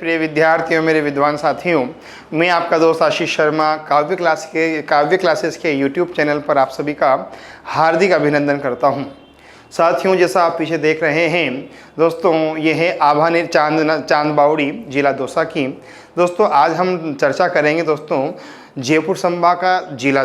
प्रिय विद्यार्थियों, मेरे विद्वान साथियों, मैं आपका दोस्त आशीष शर्मा काव्य क्लासेस के यूट्यूब चैनल पर आप सभी का हार्दिक अभिनंदन करता हूं। साथियों, जैसा आप पीछे देख रहे हैं दोस्तों, ये है आभानेर चांद बावड़ी जिला दौसा की। दोस्तों आज हम चर्चा करेंगे दोस्तों जयपुर संभाग का जिला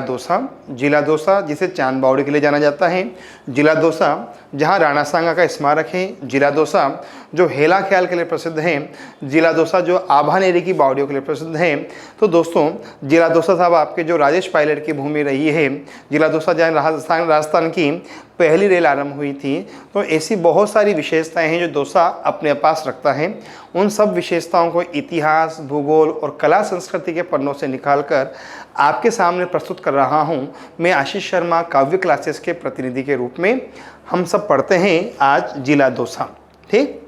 दौसा जिसे चांद बावड़ी के लिए जाना जाता है। जिला दौसा जहाँ राणा सांगा का स्मारक है। जिला दौसा जो हेला ख्याल के लिए प्रसिद्ध है। जिला दौसा जो आभानेरी की बावड़ियों के लिए प्रसिद्ध है। तो दोस्तों जिला दौसा साहब आपके जो राजेश पायलट की भूमि रही है। जिला दौसा जहाँ राजस्थान की पहली रेल आरंभ हुई थी। तो ऐसी बहुत सारी विशेषताएं हैं जो दौसा अपने पास रखता है। उन सब विशेषताओं को इतिहास, भूगोल और कला संस्कृति के पन्नों से निकालकर आपके सामने प्रस्तुत कर रहा हूं। मैं आशीष शर्मा काव्य क्लासेस के प्रतिनिधि के रूप में। हम सब पढ़ते हैं आज जिला दौसा। ठीक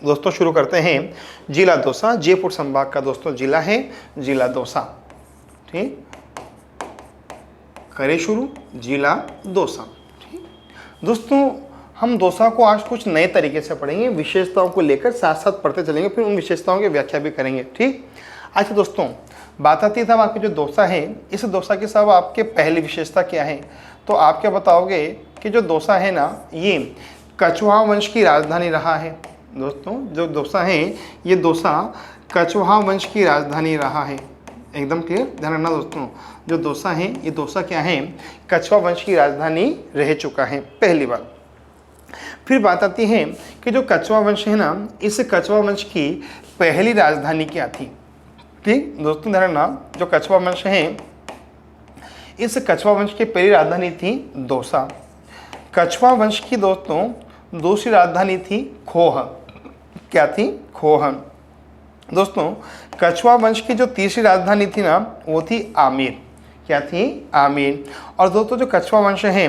दोस्तों, शुरू करते हैं। जिला दौसा जयपुर संभाग का दोस्तों जिला है जिला दौसा। ठीक, करें शुरू। जिला दौसा। दोस्तों हम दौसा को आज कुछ नए तरीके से पढ़ेंगे, विशेषताओं को लेकर साथ साथ पढ़ते चलेंगे, फिर उन विशेषताओं की व्याख्या भी करेंगे। ठीक, अच्छा दोस्तों बात आती है साहब आपकी जो दौसा है, इस दौसा की साहब आपके पहली विशेषता क्या है? तो आप क्या बताओगे कि जो दौसा है ना, ये कछवाहा वंश की राजधानी रहा है। दोस्तों जो दौसा है, ये दौसा कछवाहा वंश की राजधानी रहा है। एकदम क्लियर, ध्यान रखना दोस्तों, जो दौसा है ये दौसा क्या है, कछवाहा वंश की राजधानी रह चुका है, पहली बात। फिर बात आती है कि जो कछवाहा वंश है ना, इस कछवाहा वंश की पहली राजधानी क्या थी? ठीक दोस्तों ध्यान रखना, जो कछवाहा वंश है, इस कछवाहा वंश की पहली राजधानी थी दौसा। कछवाहा वंश की दोस्तों दूसरी राजधानी थी खोह। क्या थी? खोह। दोस्तों कछवाहा वंश की जो तीसरी राजधानी थी ना, वो थी आमेर। क्या थी? आमेर। और दोस्तों जो कछवाहा वंश है,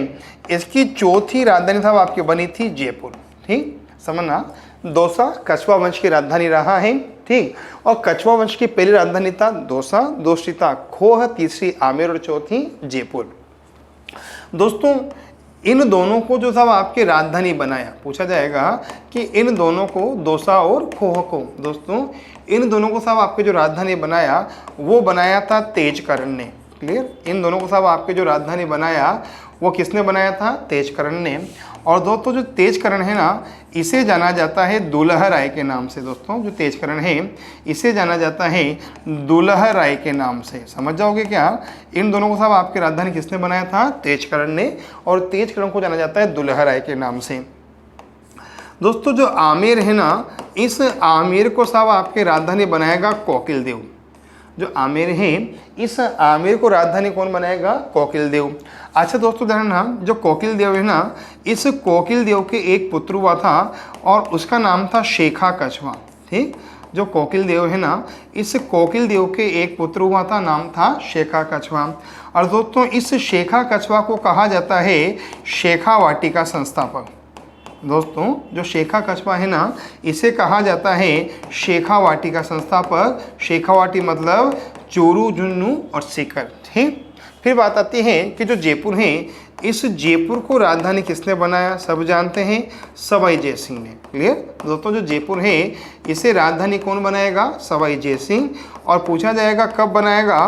इसकी चौथी राजधानी था आपकी बनी थी जयपुर। ठीक, समझना, दौसा कछवाहा वंश की राजधानी रहा है। ठीक, और कछवाहा वंश की पहली राजधानी था दौसा, दूसरी था खोह, तीसरी आमेर और चौथी जयपुर। दोस्तों इन दोनों को जो था आपके राजधानी बनाया, पूछा जाएगा कि इन दोनों को, दौसा और खोह को, दोस्तों इन दोनों को साहब आपके जो राजधानी बनाया वो बनाया था तेजकर्ण ने। क्लियर, इन दोनों को साहब आपके जो राजधानी बनाया वो किसने बनाया था? तेजकर्ण ने। और दोस्तों जो तेजकर्ण है ना, इसे जाना जाता है दुलह राय के नाम से। दोस्तों जो तेजकर्ण है इसे जाना जाता है दुलह राय के नाम से। समझ जाओगे क्या? इन दोनों को साहब आपकी राजधानी किसने बनाया था? तेजकर्ण ने। और तेजकर्ण को जाना जाता है दुलह राय के नाम से। दोस्तों जो आमेर है ना, इस आमेर को साहब आपके राजधानी बनाएगा कौकिल देव। जो आमेर है, इस आमेर को राजधानी कौन बनाएगा? कौकिल देव। अच्छा दोस्तों ध्यान रखना, जो कौकिल देव है ना, इस कौकिल देव के एक पुत्र हुआ था और उसका नाम था शेखा कछवाहा। ठीक, जो कौकिल देव है ना, इस कौकिल देव के एक पुत्र हुआ था, नाम था शेखा कछवाहा। और दोस्तों इस शेखा कछवाहा को कहा जाता है शेखावाटी का संस्थापक। दोस्तों जो शेखा कछवाहा है ना, इसे कहा जाता है शेखावाटी का संस्थापक। शेखावाटी मतलब चोरू, जुन्नू और सीकर। ठीक, फिर बात आती है कि जो जयपुर है, इस जयपुर को राजधानी किसने बनाया? सब जानते हैं, सवाई जय सिंह ने। क्लियर दोस्तों, जो जयपुर है इसे राजधानी कौन बनाएगा? सवाई जय सिंह। और पूछा जाएगा कब बनाएगा?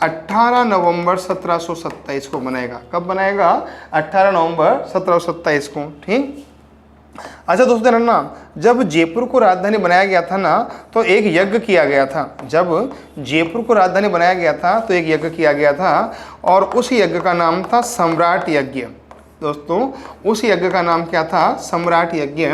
18 नवंबर 1727 को बनाएगा। कब बनाएगा? 18 नवंबर 1727 को। ठीक, अच्छा दोस्तों ध्यान रखना, जब जयपुर को राजधानी बनाया गया था ना, तो एक यज्ञ किया गया था। जब जयपुर को राजधानी बनाया गया था तो एक यज्ञ किया गया था और उस यज्ञ का नाम था सम्राट यज्ञ। दोस्तों उस यज्ञ का नाम क्या था? सम्राट यज्ञ।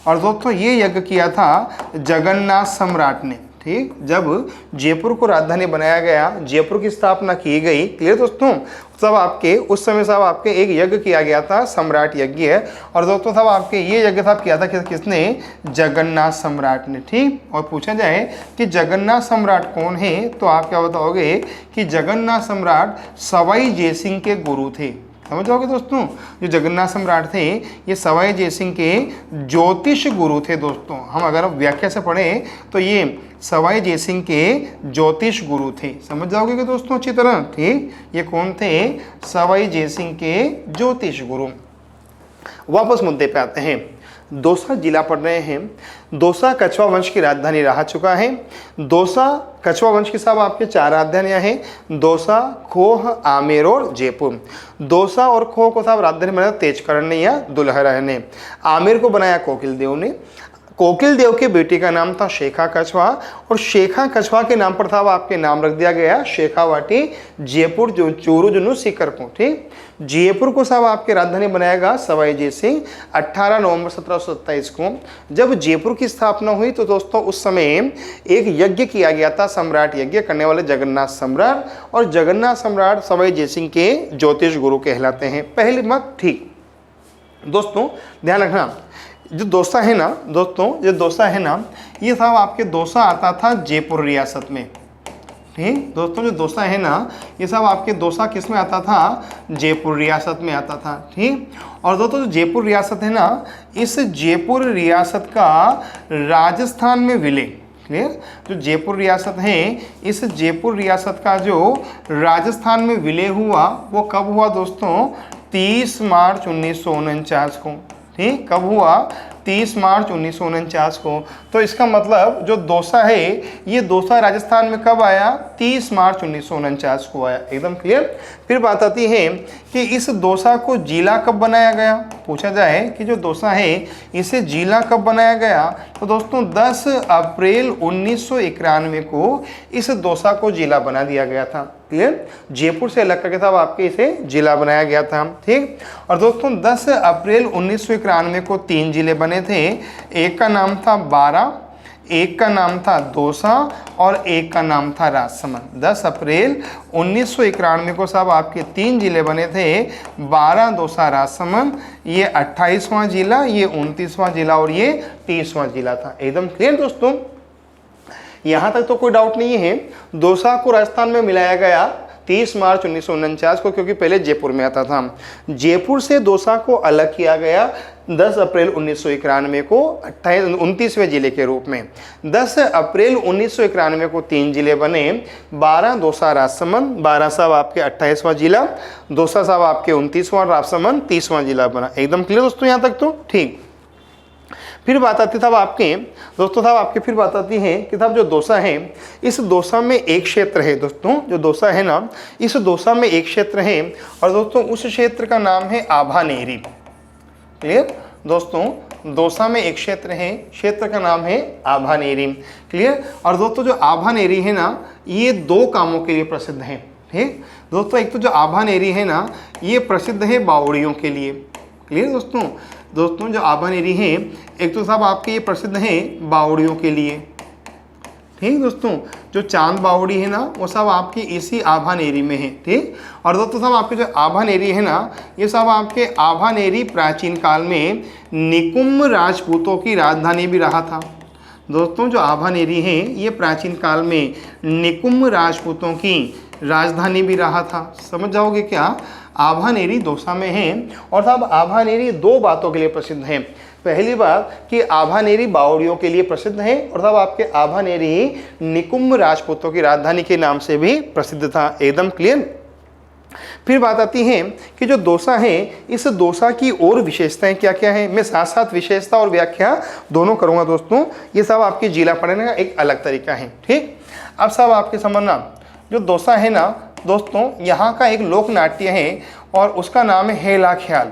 और दोस्तों ये यज्ञ किया था जगन्नाथ सम्राट ने। ठीक, जब जयपुर को राजधानी बनाया गया, जयपुर की स्थापना की गई। क्लियर दोस्तों, सब आपके उस समय साहब आपके एक यज्ञ किया गया था, सम्राट यज्ञ। और दोस्तों साहब आपके ये यज्ञ साहब किया था किसने? जगन्नाथ सम्राट ने। ठीक, और पूछा जाए कि जगन्नाथ सम्राट कौन है, तो आप क्या बताओगे कि जगन्नाथ सम्राट सवाई जय सिंह के गुरु थे। समझ जाओगे दोस्तों, जो जगन्नाथ सम्राट थे ये सवाई जय सिंह के ज्योतिष गुरु थे। दोस्तों हम अगर व्याख्या से पढ़ें तो ये सवाई जय सिंह के ज्योतिष गुरु थे। समझ जाओगे कि दोस्तों अच्छी तरह। ठीक, ये कौन थे? सवाई जय सिंह के ज्योतिष गुरु। वापस मुद्दे पे आते हैं। दौसा जिला पढ़ रहे हैं। दौसा कछवा वंश की राजधानी रहा चुका है। दौसा कछवा वंश की साहब आपके 4 राजधानियां हैं, दौसा, खोह, आमेर और जयपुर। दौसा और खोह को साहब राजधानी बनाया तेजकर्ण ने या दुल्हरा ने। आमेर को बनाया कोकिल देव ने। कोकिल देव के बेटे का नाम था शेखा कछवा और शेखा कछवा के नाम पर था आपके नाम रख दिया गया शेखावाटी जयपुर जो चूरू जुनू सीकर को। ठीक, जयपुर को साहब आपके राजधानी बनाएगा सवाई जय सिंह 18 नवंबर 1727 को। जब जयपुर की स्थापना हुई तो दोस्तों उस समय एक यज्ञ किया गया था, सम्राट यज्ञ करने वाले जगन्नाथ सम्राट, और जगन्नाथ सम्राट सवाई जय सिंह के ज्योतिष गुरु कहलाते हैं। पहली बात ठीक दोस्तों ध्यान रखना, जो दौसा है ना दोस्तों, जो दौसा है ना ये साहब आपके दौसा आता था जयपुर रियासत में। ठीक दोस्तों, जो दौसा है ना ये साहब आपके दौसा किस में आता था, जयपुर रियासत में आता था। ठीक, और दोस्तों जो जयपुर रियासत है ना, इस जयपुर रियासत का राजस्थान में विलय, क्लियर, जो जयपुर रियासत है इस जयपुर रियासत का जो राजस्थान में विलय हुआ वो कब हुआ दोस्तों, 30 मार्च 1949 को। ठीक, कब हुआ, 30 मार्च 1949 को। तो इसका मतलब जो दौसा है ये दौसा राजस्थान में कब आया, 30 मार्च 1949 को आया। एकदम क्लियर। फिर बात आती है कि इस दौसा को जिला कब बनाया गया। पूछा जाए कि जो दौसा है इसे जिला कब बनाया गया, तो दोस्तों 10 अप्रैल 1991 को इस दौसा को जिला बना दिया गया था। क्लियर, जयपुर से अलग करके था आपके इसे जिला बनाया गया था। ठीक, और दोस्तों 10 अप्रैल 1991 को 3 जिले बने थे। एक का नाम था बारा, एक का नाम था दौसा और एक का नाम था राजसमंद। 10 अप्रैल 1991 को साहब आपके 3 जिले बने थे, बारा, दौसा, राजसमंद। ये 28वां जिला, ये 29वां जिला और ये 30वां जिला था। एकदम क्लियर दोस्तों, यहाँ तक तो कोई डाउट नहीं है। दौसा को राजस्थान में मिलाया गया 30 मार्च 1949 को, क्योंकि पहले जयपुर में आता था। जयपुर से दौसा को अलग किया गया 10 अप्रैल 1991 को 29वें जिले के रूप में। 10 अप्रैल 1991 को 3 जिले बने, 12 दौसा, राजसमंद। 12 साहब आपके 28वां जिला, दौसा साहब आपके 29वां, राजसमंद 30वां जिला बना। एकदम क्लियर दोस्तों यहाँ तक तो ठीक। फिर बात आती था आपके दोस्तों, साहब आपके फिर बात आती है कि साहब जो दौसा है इस दौसा में एक क्षेत्र है दोस्तों, जो दौसा है ना इस दौसा में एक क्षेत्र है और दोस्तों उस क्षेत्र का नाम है आभानेरी। क्लियर दोस्तों, दौसा में एक क्षेत्र है, क्षेत्र का नाम है आभानेरी। क्लियर, और दोस्तों जो आभानेरी है ना ये 2 कामों के लिए प्रसिद्ध है। ठीक दोस्तों, एक तो जो आभानेरी है ना ये प्रसिद्ध है बावड़ियों के लिए। क्लियर दोस्तों जो आभानेरी है एक तो साहब आपके ये प्रसिद्ध है बावड़ियों के लिए। ठीक दोस्तों, जो चांद बावड़ी है ना वो सब आपकी इसी आभानेरी में है। ठीक, और दोस्तों साहब आपके जो आभानेरी है ना ये सब आपके आभानेरी प्राचीन काल में निकुंभ राजपूतों की राजधानी भी रहा था। दोस्तों जो आभानेरी है ये प्राचीन काल में निकुंभ राजपूतों की राजधानी भी रहा था। समझ जाओगे क्या, आभानेरी दौसा में है। और साहब आभानेरी 2 बातों के लिए प्रसिद्ध है। पहली बात कि आभानेरी बावड़ियों के लिए प्रसिद्ध है और साहब आपके आभानेरी निकुंभ राजपूतों की राजधानी के नाम से भी प्रसिद्ध था। एकदम क्लियर। फिर बात आती है कि जो दौसा है इस दौसा की और विशेषताएं क्या क्या है। मैं साथ साथ विशेषता और व्याख्या दोनों करूंगा दोस्तों, ये सब आपके जिला पढ़ने का एक अलग तरीका है। ठीक, अब साहब आपके समझना जो दौसा है ना दोस्तों यहाँ का एक लोक नाट्य है और उसका नाम है हेला ख्याल।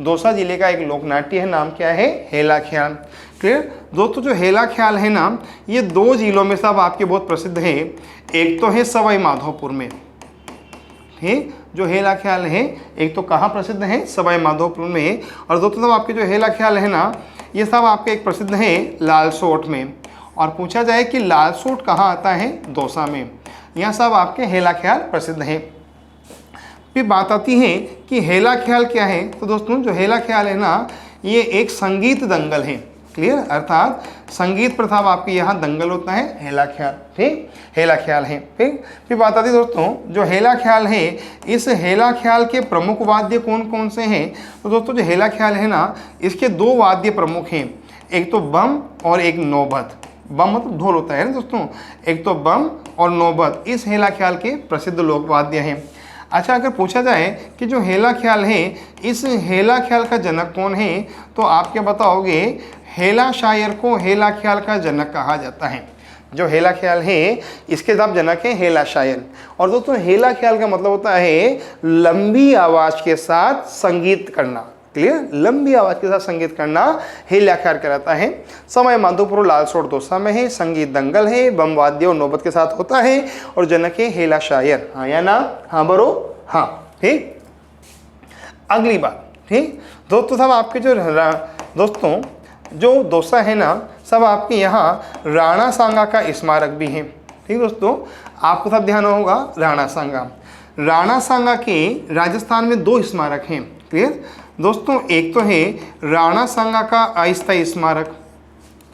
दौसा जिले का एक लोक नाट्य है, नाम क्या है, हेला ख्याल। क्लियर दोस्तों, जो हेला ख्याल है ना ये 2 जिलों में सब आपके बहुत प्रसिद्ध है। एक तो है सवाई माधोपुर में। ठीक, जो हेला ख्याल है एक तो कहाँ प्रसिद्ध है, सवाई माधोपुर में। और दोस्तों सब आपके जो हेला ख्याल है ना ये सब आपके एक प्रसिद्ध है लालसोट में। और पूछा जाए कि लालसोट कहाँ आता है, दौसा में। यहाँ सब आपके हेला ख्याल प्रसिद्ध है। फिर बात आती है कि हेला ख्याल क्या है, तो दोस्तों जो हेला ख्याल है ना ये एक संगीत दंगल है। क्लियर, अर्थात संगीत प्रथा आपके यहाँ दंगल होता है, हेला ख्याल। ठीक, हेला ख्याल है। फिर बात आती है दोस्तों जो हेला ख्याल है इस हेला ख्याल के प्रमुख वाद्य कौन कौन से हैं, तो दोस्तों जो हेला ख्याल है ना इसके 2 वाद्य प्रमुख हैं, एक तो बम और एक नौबत। बम मतलब ढोल होता है ना दोस्तों, एक तो बम और नौबत इस हेला ख्याल के प्रसिद्ध लोक वाद्य हैं। अच्छा, अगर पूछा जाए कि जो हेला ख्याल है, इस हेला ख्याल का जनक कौन है, तो आप क्या बताओगे? हेला शायर को हेला ख्याल का जनक कहा जाता है। जो हेला ख्याल है इसके सब जनक है हेला शायर। और दोस्तों हेला ख्याल का मतलब होता है लंबी आवाज के साथ संगीत करना। क्लियर? लंबी आवाज के साथ संगीत करना हेला ख्याल कहलाता है। समय माधोपुर लालसोट दोसा में है, संगीत दंगल है, बम वाद्य और नौबत के साथ होता है और जनक है हेला शायर। हाँ या ना? हाँ बरो? हाँ, ठीक। अगली बात, ठीक दोस्तों, सब आपके जो दोसा है ना, सब आपके यहाँ राणा सांगा का स्मारक भी है। ठीक दोस्तों, आपको सब ध्यान होगा राणा सांगा। राणा सांगा के राजस्थान में 2 स्मारक हैं। क्लियर दोस्तों? एक तो है राणा सांगा का अस्थायी स्मारक,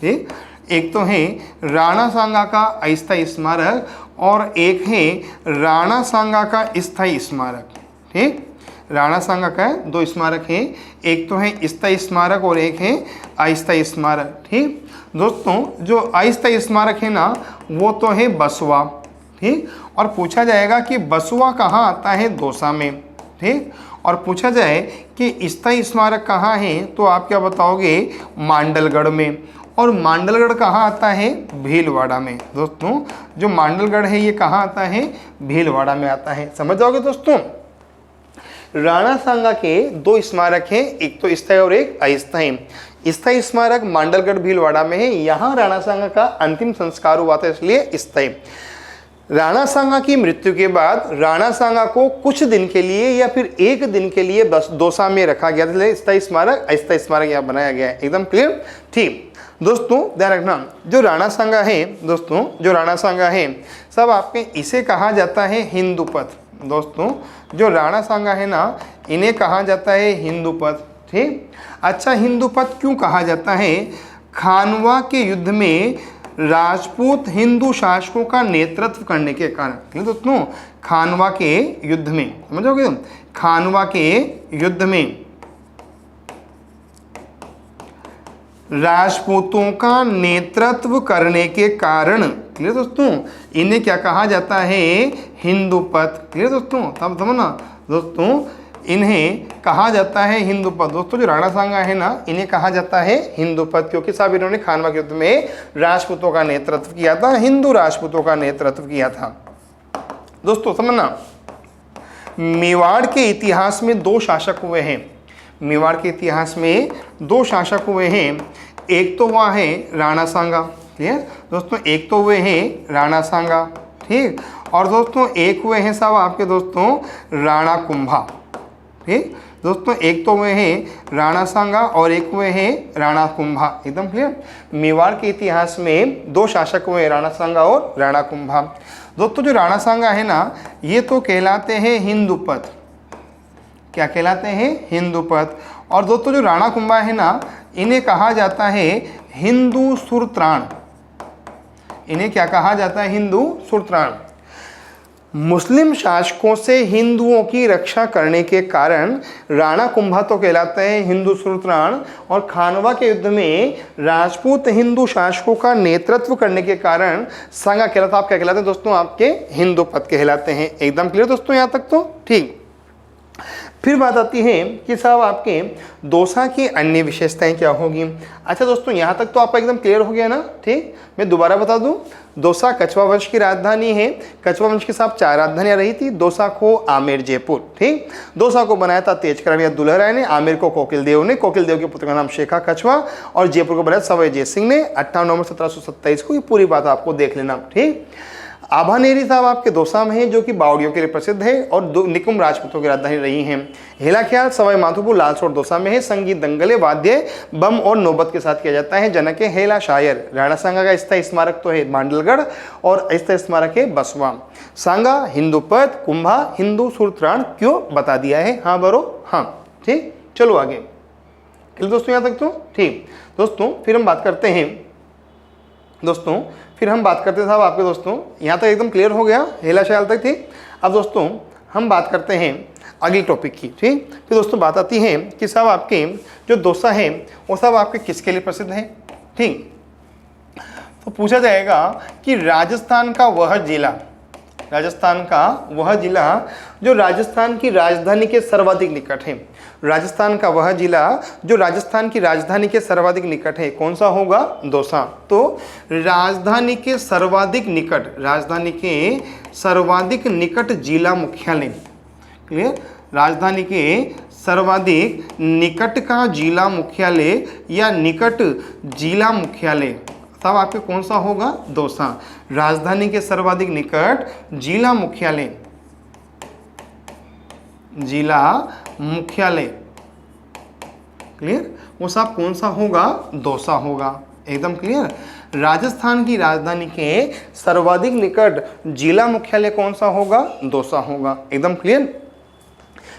ठीक, एक तो है राणा सांगा का अस्थायी स्मारक और एक है राणा सांगा का स्थायी स्मारक। ठीक, राणा सांगा का 2 स्मारक हैं, एक तो है स्थायी स्मारक और एक है अस्थायी स्मारक। ठीक दोस्तों, जो अस्थायी स्मारक है ना, वो तो है बसवा। ठीक, और पूछा जाएगा कि बसवा कहाँ आता है? दोसा में। ठीक, और पूछा जाए कि स्थायी स्मारक कहाँ है, तो आप क्या बताओगे? मांडलगढ़ में। और मांडलगढ़ कहाँ आता है? भीलवाड़ा में। दोस्तों जो मांडलगढ़ है ये कहाँ आता है? भीलवाड़ा में आता है। समझ जाओगे दोस्तों? राणा सांगा के 2 स्मारक हैं, एक तो स्थायी और एक अस्थायी। स्थायी स्मारक मांडलगढ़ भीलवाड़ा में है, यहाँ राणा सांगा का अंतिम संस्कार हुआ था, इसलिए स्थायी। राणा सांगा की मृत्यु के बाद राणा सांगा को कुछ दिन के लिए या फिर 1 दिन के लिए बस दोसा में रखा गया था, स्थायी स्मारक अस्थायी स्मारक यहाँ बनाया गया है। एकदम क्लियर? ठीक दोस्तों, ध्यान रखना, जो राणा सांगा है दोस्तों, जो राणा सांगा है सब आपके, इसे कहा जाता है हिंदू पथ। दोस्तों जो राणा सांगा है ना, इन्हें कहा जाता है हिंदू पथ। ठीक, अच्छा, हिंदू पथ क्यों कहा जाता है? खानवा के युद्ध में राजपूत हिंदू शासकों का नेतृत्व करने के कारण। दोस्तों खानवा के युद्ध में, समझोगे तुम, खानवा के युद्ध में राजपूतों का नेतृत्व करने के कारण, क्लियर दोस्तों, इन्हें क्या कहा जाता है? हिंदू पथ। क्लियर दोस्तों? तब समझना दोस्तों, इन्हें कहा जाता है हिंदू पथ। दोस्तों जो राणा सांगा है ना, इन्हें कहा जाता है हिंदू पथ, क्योंकि साहब इन्होंने खानवा के युद्ध में राजपूतों का नेतृत्व किया था, हिंदू राजपूतों का नेतृत्व किया था। दोस्तों समझना, मेवाड़ के इतिहास में 2 शासक हुए हैं। मेवाड़ के इतिहास में 2 शासक हुए हैं। एक तो हुआ है राणा सांगा। क्लियर दोस्तों? एक तो हुए हैं राणा सांगा। ठीक, और दोस्तों एक हुए हैं साहब आपके दोस्तों राणा कुंभा। ठीक दोस्तों, एक तो हुए हैं राणा सांगा और एक हुए हैं राणा कुंभा। एकदम क्लियर? मेवाड़ के इतिहास में 2 शासक हुए, राणा सांगा और राणा कुंभा। दोस्तों जो राणा सांगा है ना, ये तो कहलाते हैं हिंदू पथ। क्या कहलाते हैं? हिंदू पथ। और दोस्तों जो राणा कुंभा है ना, इन्हें कहा जाता है हिंदू सुरत्राण। इन्हें क्या कहा जाता है? हिंदू सुरत्राण। मुस्लिम शासकों से हिंदुओं की रक्षा करने के कारण राणा कुंभा तो कहलाते हैं हिंदू सुरत्राण, और खानवा के युद्ध में राजपूत हिंदू शासकों का नेतृत्व करने के कारण सांगा कहलाता। आप क्या कहलाते हैं दोस्तों? आपके हिंदू पथ कहलाते हैं। एकदम क्लियर दोस्तों यहाँ तक तो? ठीक। फिर बात आती है कि साहब आपके दोसा की अन्य विशेषताएं क्या होगी। अच्छा दोस्तों यहाँ तक तो आपका एकदम क्लियर हो गया ना। ठीक, मैं दोबारा बता दूं, दोसा कछवा वंश की राजधानी है। कछवा वंश के साथ 4 राजधानियां रही थी, दोसा को, आमेर, जयपुर। ठीक, दोसा को बनाया था तेजकरण या दुल्हा राय ने, आमेर को कोकिल देव ने, कोकिल देव के पुत्र का नाम शेखा कछवा, और जयपुर को बनाया सवाई जय सिंह ने 58 नवंबर 1727 को। ये पूरी बात आपको देख लेना। ठीक, आभानेरी साहब आपके दोसा में है, जो कि बावड़ियों के लिए प्रसिद्ध है और निकुंभ राजपूतों की राजधानी रही हैं। हेला ख्याल सवाई माधोपुर लालसोट दोसा में है, संगीत दंगले वाद्य बम और नौबत के साथ किया जाता है। जनक है हेला शायर। राणा सांगा का स्थायी स्मारक तो है मांडलगढ़ और अस्थायी स्मारक है बसवा। सांगा हिंदू पथ, कुंभा हिंदू सुरत्राण क्यों बता दिया है। हाँ बरो? हाँ। ठीक, चलो आगे दोस्तों यहाँ तक तो ठीक। दोस्तों फिर हम बात करते हैं साहब आपके दोस्तों, यहाँ तक एकदम क्लियर हो गया, हेला शायल तक। ठीक, अब दोस्तों हम बात करते हैं अगली टॉपिक की। ठीक, फिर दोस्तों बात आती है कि साहब आपके जो दोसा है वो साहब आपके किसके लिए प्रसिद्ध है। ठीक, तो पूछा जाएगा कि राजस्थान का वह जिला, राजस्थान का वह जिला जो राजस्थान की राजधानी के सर्वाधिक निकट है। राजस्थान का वह जिला जो राजस्थान की राजधानी के सर्वाधिक निकट है, कौन सा होगा? दौसा। तो राजधानी के सर्वाधिक निकट जिला मुख्यालय, क्लियर? राजधानी के सर्वाधिक निकट का जिला मुख्यालय या निकट जिला मुख्यालय तब आपके कौन सा होगा? दौसा। राजधानी के सर्वाधिक निकट जिला मुख्यालय, क्लियर? वो साहब कौन सा होगा? दौसा होगा। एकदम क्लियर। राजस्थान की राजधानी के सर्वाधिक निकट जिला मुख्यालय कौन सा होगा? दौसा होगा। एकदम क्लियर।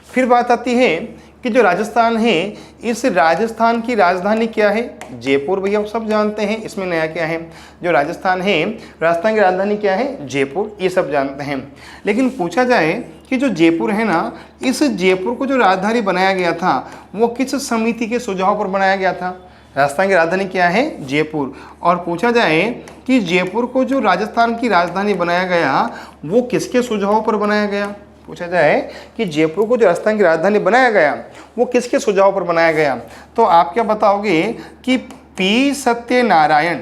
फिर बात आती है कि जो राजस्थान है, इस राजस्थान की राजधानी क्या है? जयपुर। भैया आप सब जानते हैं, इसमें नया क्या है? जो राजस्थान है, राजस्थान की राजधानी क्या है? जयपुर। ये सब जानते हैं। लेकिन पूछा जाए कि जो जयपुर है ना, इस जयपुर को जो राजधानी बनाया गया था वो किस समिति के सुझाव पर बनाया गया था? राजस्थान की राजधानी क्या है? जयपुर। और पूछा जाए कि जयपुर को जो राजस्थान की राजधानी बनाया गया वो किसके सुझाव पर बनाया गया? पूछा जाए कि जयपुर को जो राजस्थान की राजधानी बनाया गया वो किसके सुझाव पर बनाया गया, तो आप क्या बताओगे कि पी सत्यनारायण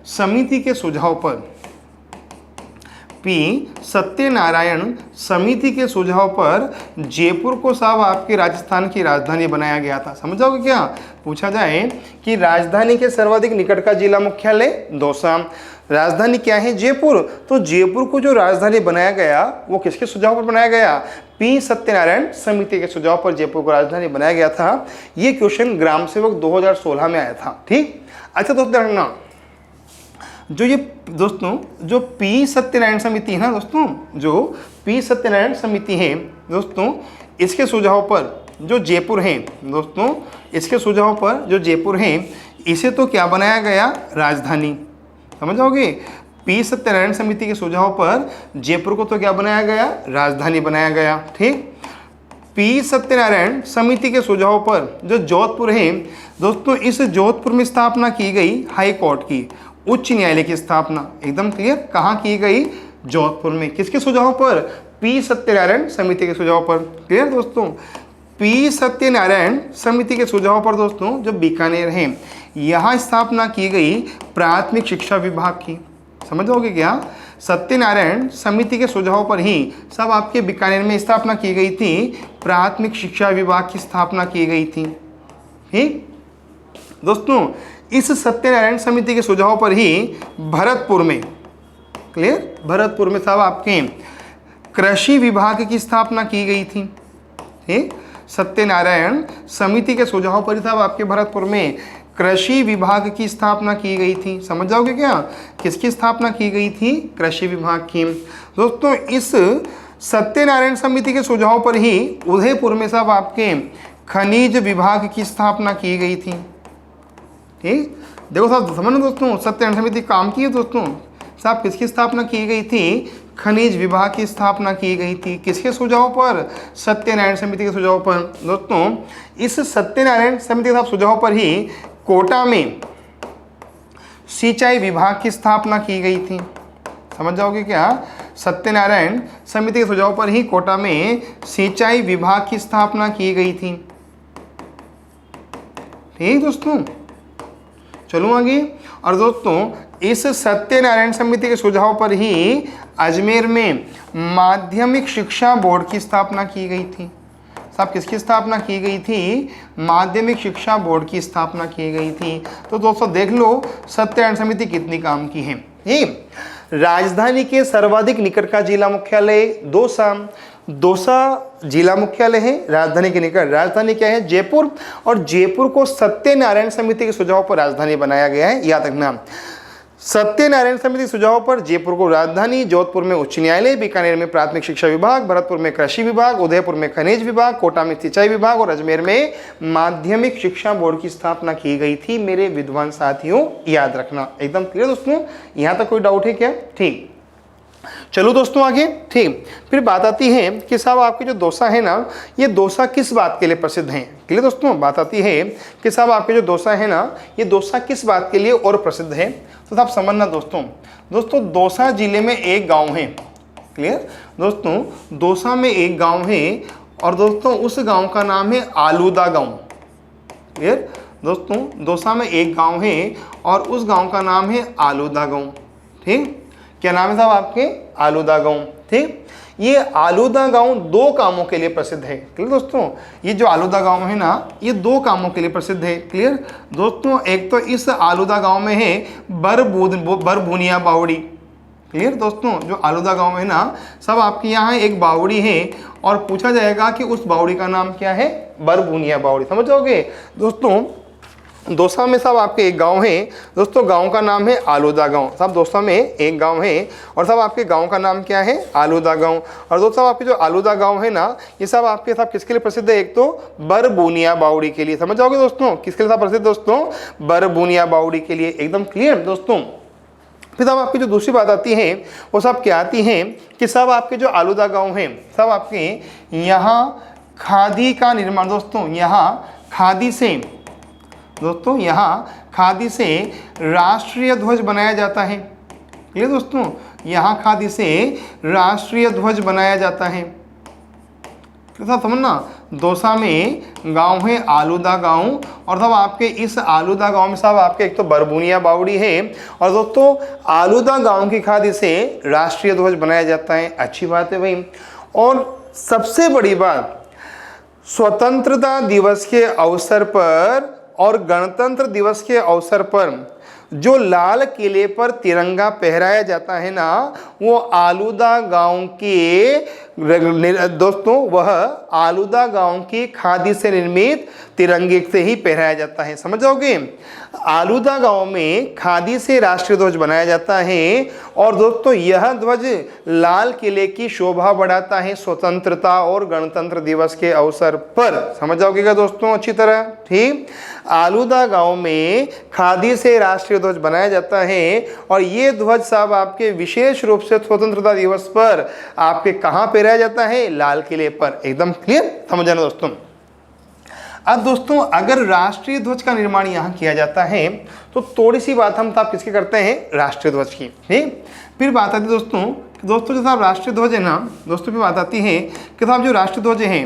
समिति के सुझाव पर, पी सत्यनारायण समिति के सुझाव पर जयपुर को साहब आपके राजस्थान की राजधानी बनाया गया था। समझ जाओगे क्या? पूछा जाए कि राजधानी के सर्वाधिक निकट का जिला मुख्यालय दौसा, राजधानी क्या है? जयपुर। तो जयपुर को जो राजधानी बनाया गया वो किसके सुझाव पर बनाया गया? पी सत्यनारायण समिति के सुझाव पर जयपुर को राजधानी बनाया गया था। ये क्वेश्चन ग्राम सेवक 2016 में आया था। ठीक। अच्छा दोस्तों रखना, जो पी सत्यनारायण समिति है ना दोस्तों, जो पी सत्यनारायण समिति है दोस्तों, इसके सुझाव पर जो जयपुर है दोस्तों, इसके सुझाव पर जो जयपुर है इसे तो क्या बनाया गया? राजधानी। समझ जाओगे? पी सत्यनारायण समिति के सुझाव पर जयपुर को तो क्या बनाया गया? राजधानी बनाया गया। ठीक। पी सत्यनारायण समिति के सुझाव पर जो जोधपुर है दोस्तों, इस जोधपुर में स्थापना की गई हाई कोर्ट की, उच्च न्यायालय की स्थापना। एकदम क्लियर। कहाँ की गई? जोधपुर में। किसके सुझाव पर? पी सत्यनारायण समिति के सुझाव पर। क्लियर दोस्तों? पी सत्यनारायण समिति के सुझाव पर दोस्तों जो बीकानेर है, यहाँ स्थापना की गई प्राथमिक शिक्षा विभाग की। समझ जाओगे क्या? सत्यनारायण समिति के सुझाव पर ही सब आपके बीकानेर में स्थापना की गई थी, प्राथमिक शिक्षा विभाग की स्थापना की गई थी। ठीक दोस्तों, इस सत्यनारायण समिति के सुझाव पर ही भरतपुर में, क्लियर, भरतपुर में साहब आपके कृषि विभाग की स्थापना की गई थी। ठीक। सत्यनारायण समिति के सुझाव पर ही साहब आपके भरतपुर में कृषि विभाग की स्थापना की गई थी। समझ जाओगे क्या? किसकी स्थापना की गई थी? कृषि विभाग की। दोस्तों इस सत्यनारायण समिति के सुझाव पर ही उदयपुर में साहब आपके खनिज विभाग की स्थापना की गई थी। ठीक। देखो साहब समझ दोस्तों, सत्यनारायण समिति काम की है दोस्तों साहब, किसकी स्थापना की गई थी? खनिज विभाग की स्थापना की गई थी। किसके सुझाव पर? सत्यनारायण समिति के सुझाव पर। दोस्तों इस सत्यनारायण समिति के सुझाव पर ही कोटा में सिंचाई विभाग की स्थापना की गई थी। समझ जाओगे क्या? सत्यनारायण समिति के सुझाव पर ही कोटा में सिंचाई विभाग की स्थापना की गई थी। ठीक दोस्तों, चलो आगे। और दोस्तों इस सत्यनारायण समिति के सुझाव पर ही अजमेर में माध्यमिक शिक्षा बोर्ड की स्थापना की गई थी। साहब किसकी स्थापना की गई थी? माध्यमिक शिक्षा बोर्ड की स्थापना की गई थी। तो दोस्तों देख लो सत्यनारायण समिति कितनी काम की है। राजधानी के सर्वाधिक निकट का जिला मुख्यालय दौसा। दौसा जिला मुख्यालय है राजधानी के निकट। राजधानी क्या है? जयपुर। और जयपुर को सत्यनारायण समिति के सुझाव पर राजधानी बनाया गया है, याद रखना। सत्यनारायण समिति सुझाव पर जयपुर को राजधानी, जोधपुर में उच्च न्यायालय, बीकानेर में प्राथमिक शिक्षा विभाग, भरतपुर में कृषि विभाग, उदयपुर में खनिज विभाग, कोटा में सिंचाई विभाग और अजमेर में माध्यमिक शिक्षा बोर्ड की स्थापना की गई थी। मेरे विद्वान साथियों याद रखना। एकदम क्लियर दोस्तों, यहाँ तक कोई डाउट है क्या? ठीक। चलो दोस्तों आगे, ठीक। फिर बात आती है कि साहब आपके जो डोसा है ना, ये डोसा किस बात के लिए प्रसिद्ध हैं। क्लियर दोस्तों, बात आती है कि साहब आपके जो डोसा है ना, ये डोसा किस बात के लिए और प्रसिद्ध है। तो साहब समझना दोस्तों, डोसा जिले में एक गाँव है। क्लियर दोस्तों, डोसा में एक गाँव है और दोस्तों उस गाँव का नाम है आलूदा गाँव। क्लियर दोस्तों, डोसा में एक गांव है और उस गांव का नाम है आलूदा गांव। ठीक, क्या नाम है साहब आपके, आलूदा गांव। ठीक, ये आलूदा गांव दो कामों के लिए प्रसिद्ध है। क्लियर दोस्तों, ये जो आलूदा गांव है ना, ये दो कामों के लिए प्रसिद्ध है। क्लियर दोस्तों, एक तो इस आलूदा गांव में है बरबुनिया बावड़ी। क्लियर दोस्तों, जो आलूदा गांव है ना, सब आपके यहाँ एक बावड़ी है और पूछा जाएगा कि उस बावड़ी का नाम क्या है, बरबुनिया बावड़ी। समझ जाओगे दोस्तों, डोसा में साहब आपके एक गांव है दोस्तों, गांव का नाम है आलूदा गांव। साहब डोसा में एक गांव है और साहब आपके गांव का नाम क्या है, आलूदा गांव। और दोस्तों आपके जो आलूदा गांव है ना, ये सब आपके साहब किसके लिए प्रसिद्ध है, एक तो बरबुनिया बावड़ी के लिए। समझ जाओगे दोस्तों, किसके लिए साहब प्रसिद्ध दोस्तों, बरबुनिया बावड़ी के लिए। एकदम क्लियर दोस्तों। फिर साहब आपकी जो दूसरी बात आती है वो सब क्या आती है कि सब आपके जो आलूदा गांव है, सब आपके यहाँ खादी का निर्माण दोस्तों, यहाँ खादी से दोस्तों, यहाँ खादी से राष्ट्रीय ध्वज बनाया जाता है। ये दोस्तों, यहाँ खादी से राष्ट्रीय ध्वज बनाया जाता है। तो समझना, डोसा में गांव है आलूदा गांव और साहब आपके इस आलूदा गांव में साहब आपके एक तो बरबुनिया बावड़ी है और दोस्तों आलूदा गांव की खादी से राष्ट्रीय ध्वज बनाया जाता है। अच्छी बात है भाई। और सबसे बड़ी बात, स्वतंत्रता दिवस के अवसर पर और गणतंत्र दिवस के अवसर पर जो लाल किले पर तिरंगा फहराया जाता है ना, वो आलूदा गांव के दोस्तों, वह आलूदा गांव की खादी से निर्मित तिरंगे से ही फहराया जाता है। समझ जाओगे, आलूदा गांव में खादी से राष्ट्रीय ध्वज बनाया जाता है और दोस्तों यह ध्वज लाल किले की शोभा बढ़ाता है स्वतंत्रता और गणतंत्र दिवस के अवसर पर। समझ जाओगे दोस्तों अच्छी तरह। ठीक, आलूदा गांव में खादी से राष्ट्रीय ध्वज बनाया जाता है और ये ध्वज साहब आपके विशेष रूप से स्वतंत्रता दिवस पर आपके कहाँ फहराया जाता है, लाल किले पर। एकदम क्लियर, समझ जाना दोस्तों। अब दोस्तों अगर राष्ट्रीय ध्वज का निर्माण यहाँ किया जाता है तो थोड़ी सी बात हम साहब किसकी करते हैं, राष्ट्रीय ध्वज की। ठीक, फिर बात आती है दोस्तों जो साहब राष्ट्रीय ध्वज है ना दोस्तों, फिर बात आती है कि साहब जो राष्ट्रीय ध्वज है